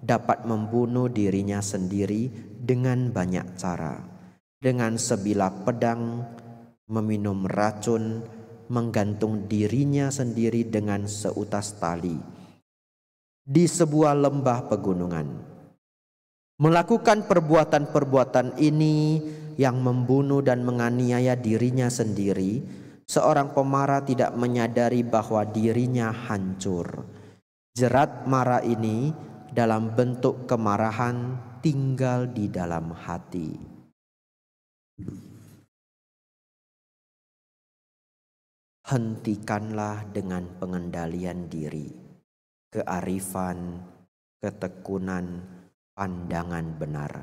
dapat membunuh dirinya sendiri dengan banyak cara. Dengan sebilah pedang, meminum racun, menggantung dirinya sendiri dengan seutas tali di sebuah lembah pegunungan. Melakukan perbuatan-perbuatan ini yang membunuh dan menganiaya dirinya sendiri, seorang pemarah tidak menyadari bahwa dirinya hancur. Jerat marah ini dalam bentuk kemarahan tinggal di dalam hati. Hentikanlah dengan pengendalian diri, kearifan, ketekunan, pandangan benar.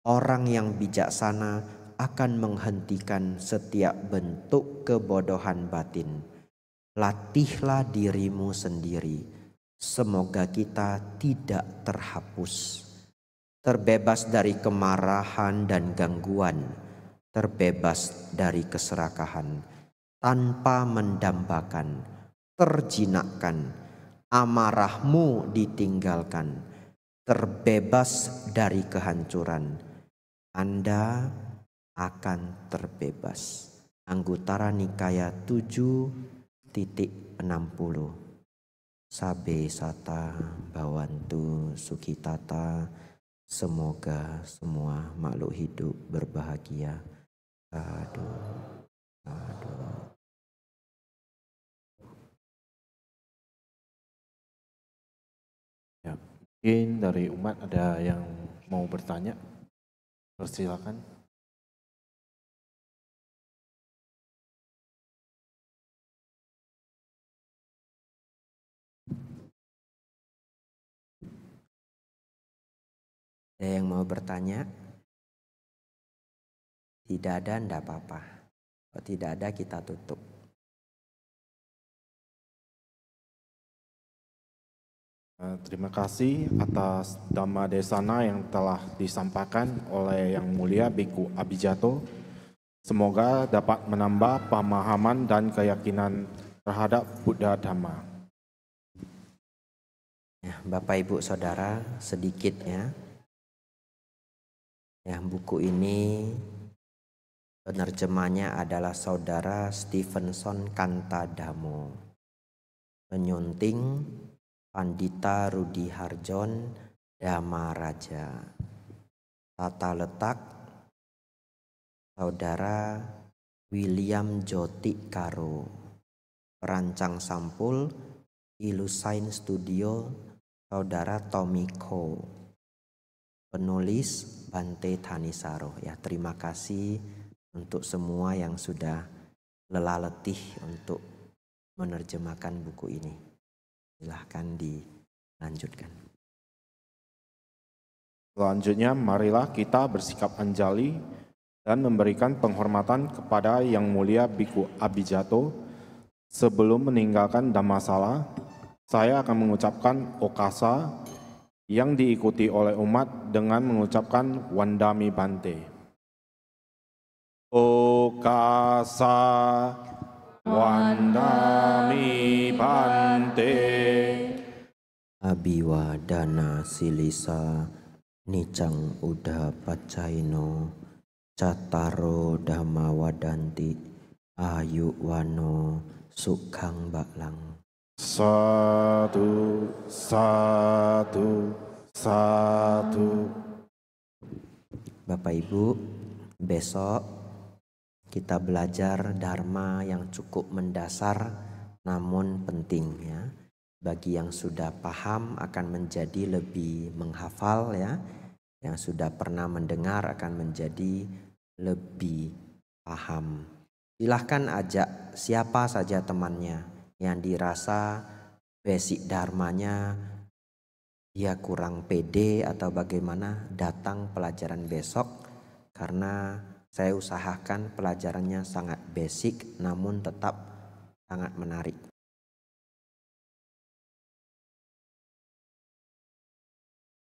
Orang yang bijaksana akan menghentikan setiap bentuk kebodohan batin. Latihlah dirimu sendiri. Semoga kita tidak terhapus, terbebas dari kemarahan dan gangguan, terbebas dari keserakahan, tanpa mendambakan, terjinakkan, amarahmu ditinggalkan, terbebas dari kehancuran. Anda akan terbebas. Anggutara Nikaya 7.60. Sabe sata bawantu sukitata. Semoga semua makhluk hidup berbahagia. Sadu, sadu. Ya, mungkin dari umat ada yang mau bertanya, persilakan. Ada yang mau bertanya? Tidak ada, enggak apa-apa. Kalau tidak ada, kita tutup. Terima kasih atas Dhamma Desana yang telah disampaikan oleh Yang Mulia Biku Abijato. Semoga dapat menambah pemahaman dan keyakinan terhadap Buddha Dhamma. Ya, Bapak Ibu Saudara, sedikit ya. Ya, buku ini penerjemahnya adalah Saudara Stevenson Kantadamo. Penyunting Pandita Rudi Harjon Dhamma Raja. Tata letak Saudara William Joti Karo. Perancang sampul Ilusign Studio Saudara Tommy Ko. Penulis Bante Thanisaro. Ya, terima kasih untuk semua yang sudah lelah letih untuk menerjemahkan buku ini. Silahkan dilanjutkan. Selanjutnya, marilah kita bersikap anjali dan memberikan penghormatan kepada Yang Mulia Biku Abijato. Sebelum meninggalkan Dhammasala, saya akan mengucapkan Okasa yang diikuti oleh umat dengan mengucapkan Wandami Bante. Okasa Wandami Bante. Abiwadana Silisa Nicang Uda Pacaino Cataro Dhamma Wadanti Ayu Wano Sukhang Baklang. Satu, satu, satu. Bapak Ibu, besok kita belajar Dharma yang cukup mendasar namun penting ya. Bagi yang sudah paham akan menjadi lebih menghafal ya. Yang sudah pernah mendengar akan menjadi lebih paham. Silahkan ajak siapa saja temannya yang dirasa basic dharmanya dia kurang pede atau bagaimana, datang pelajaran besok karena saya usahakan pelajarannya sangat basic namun tetap sangat menarik.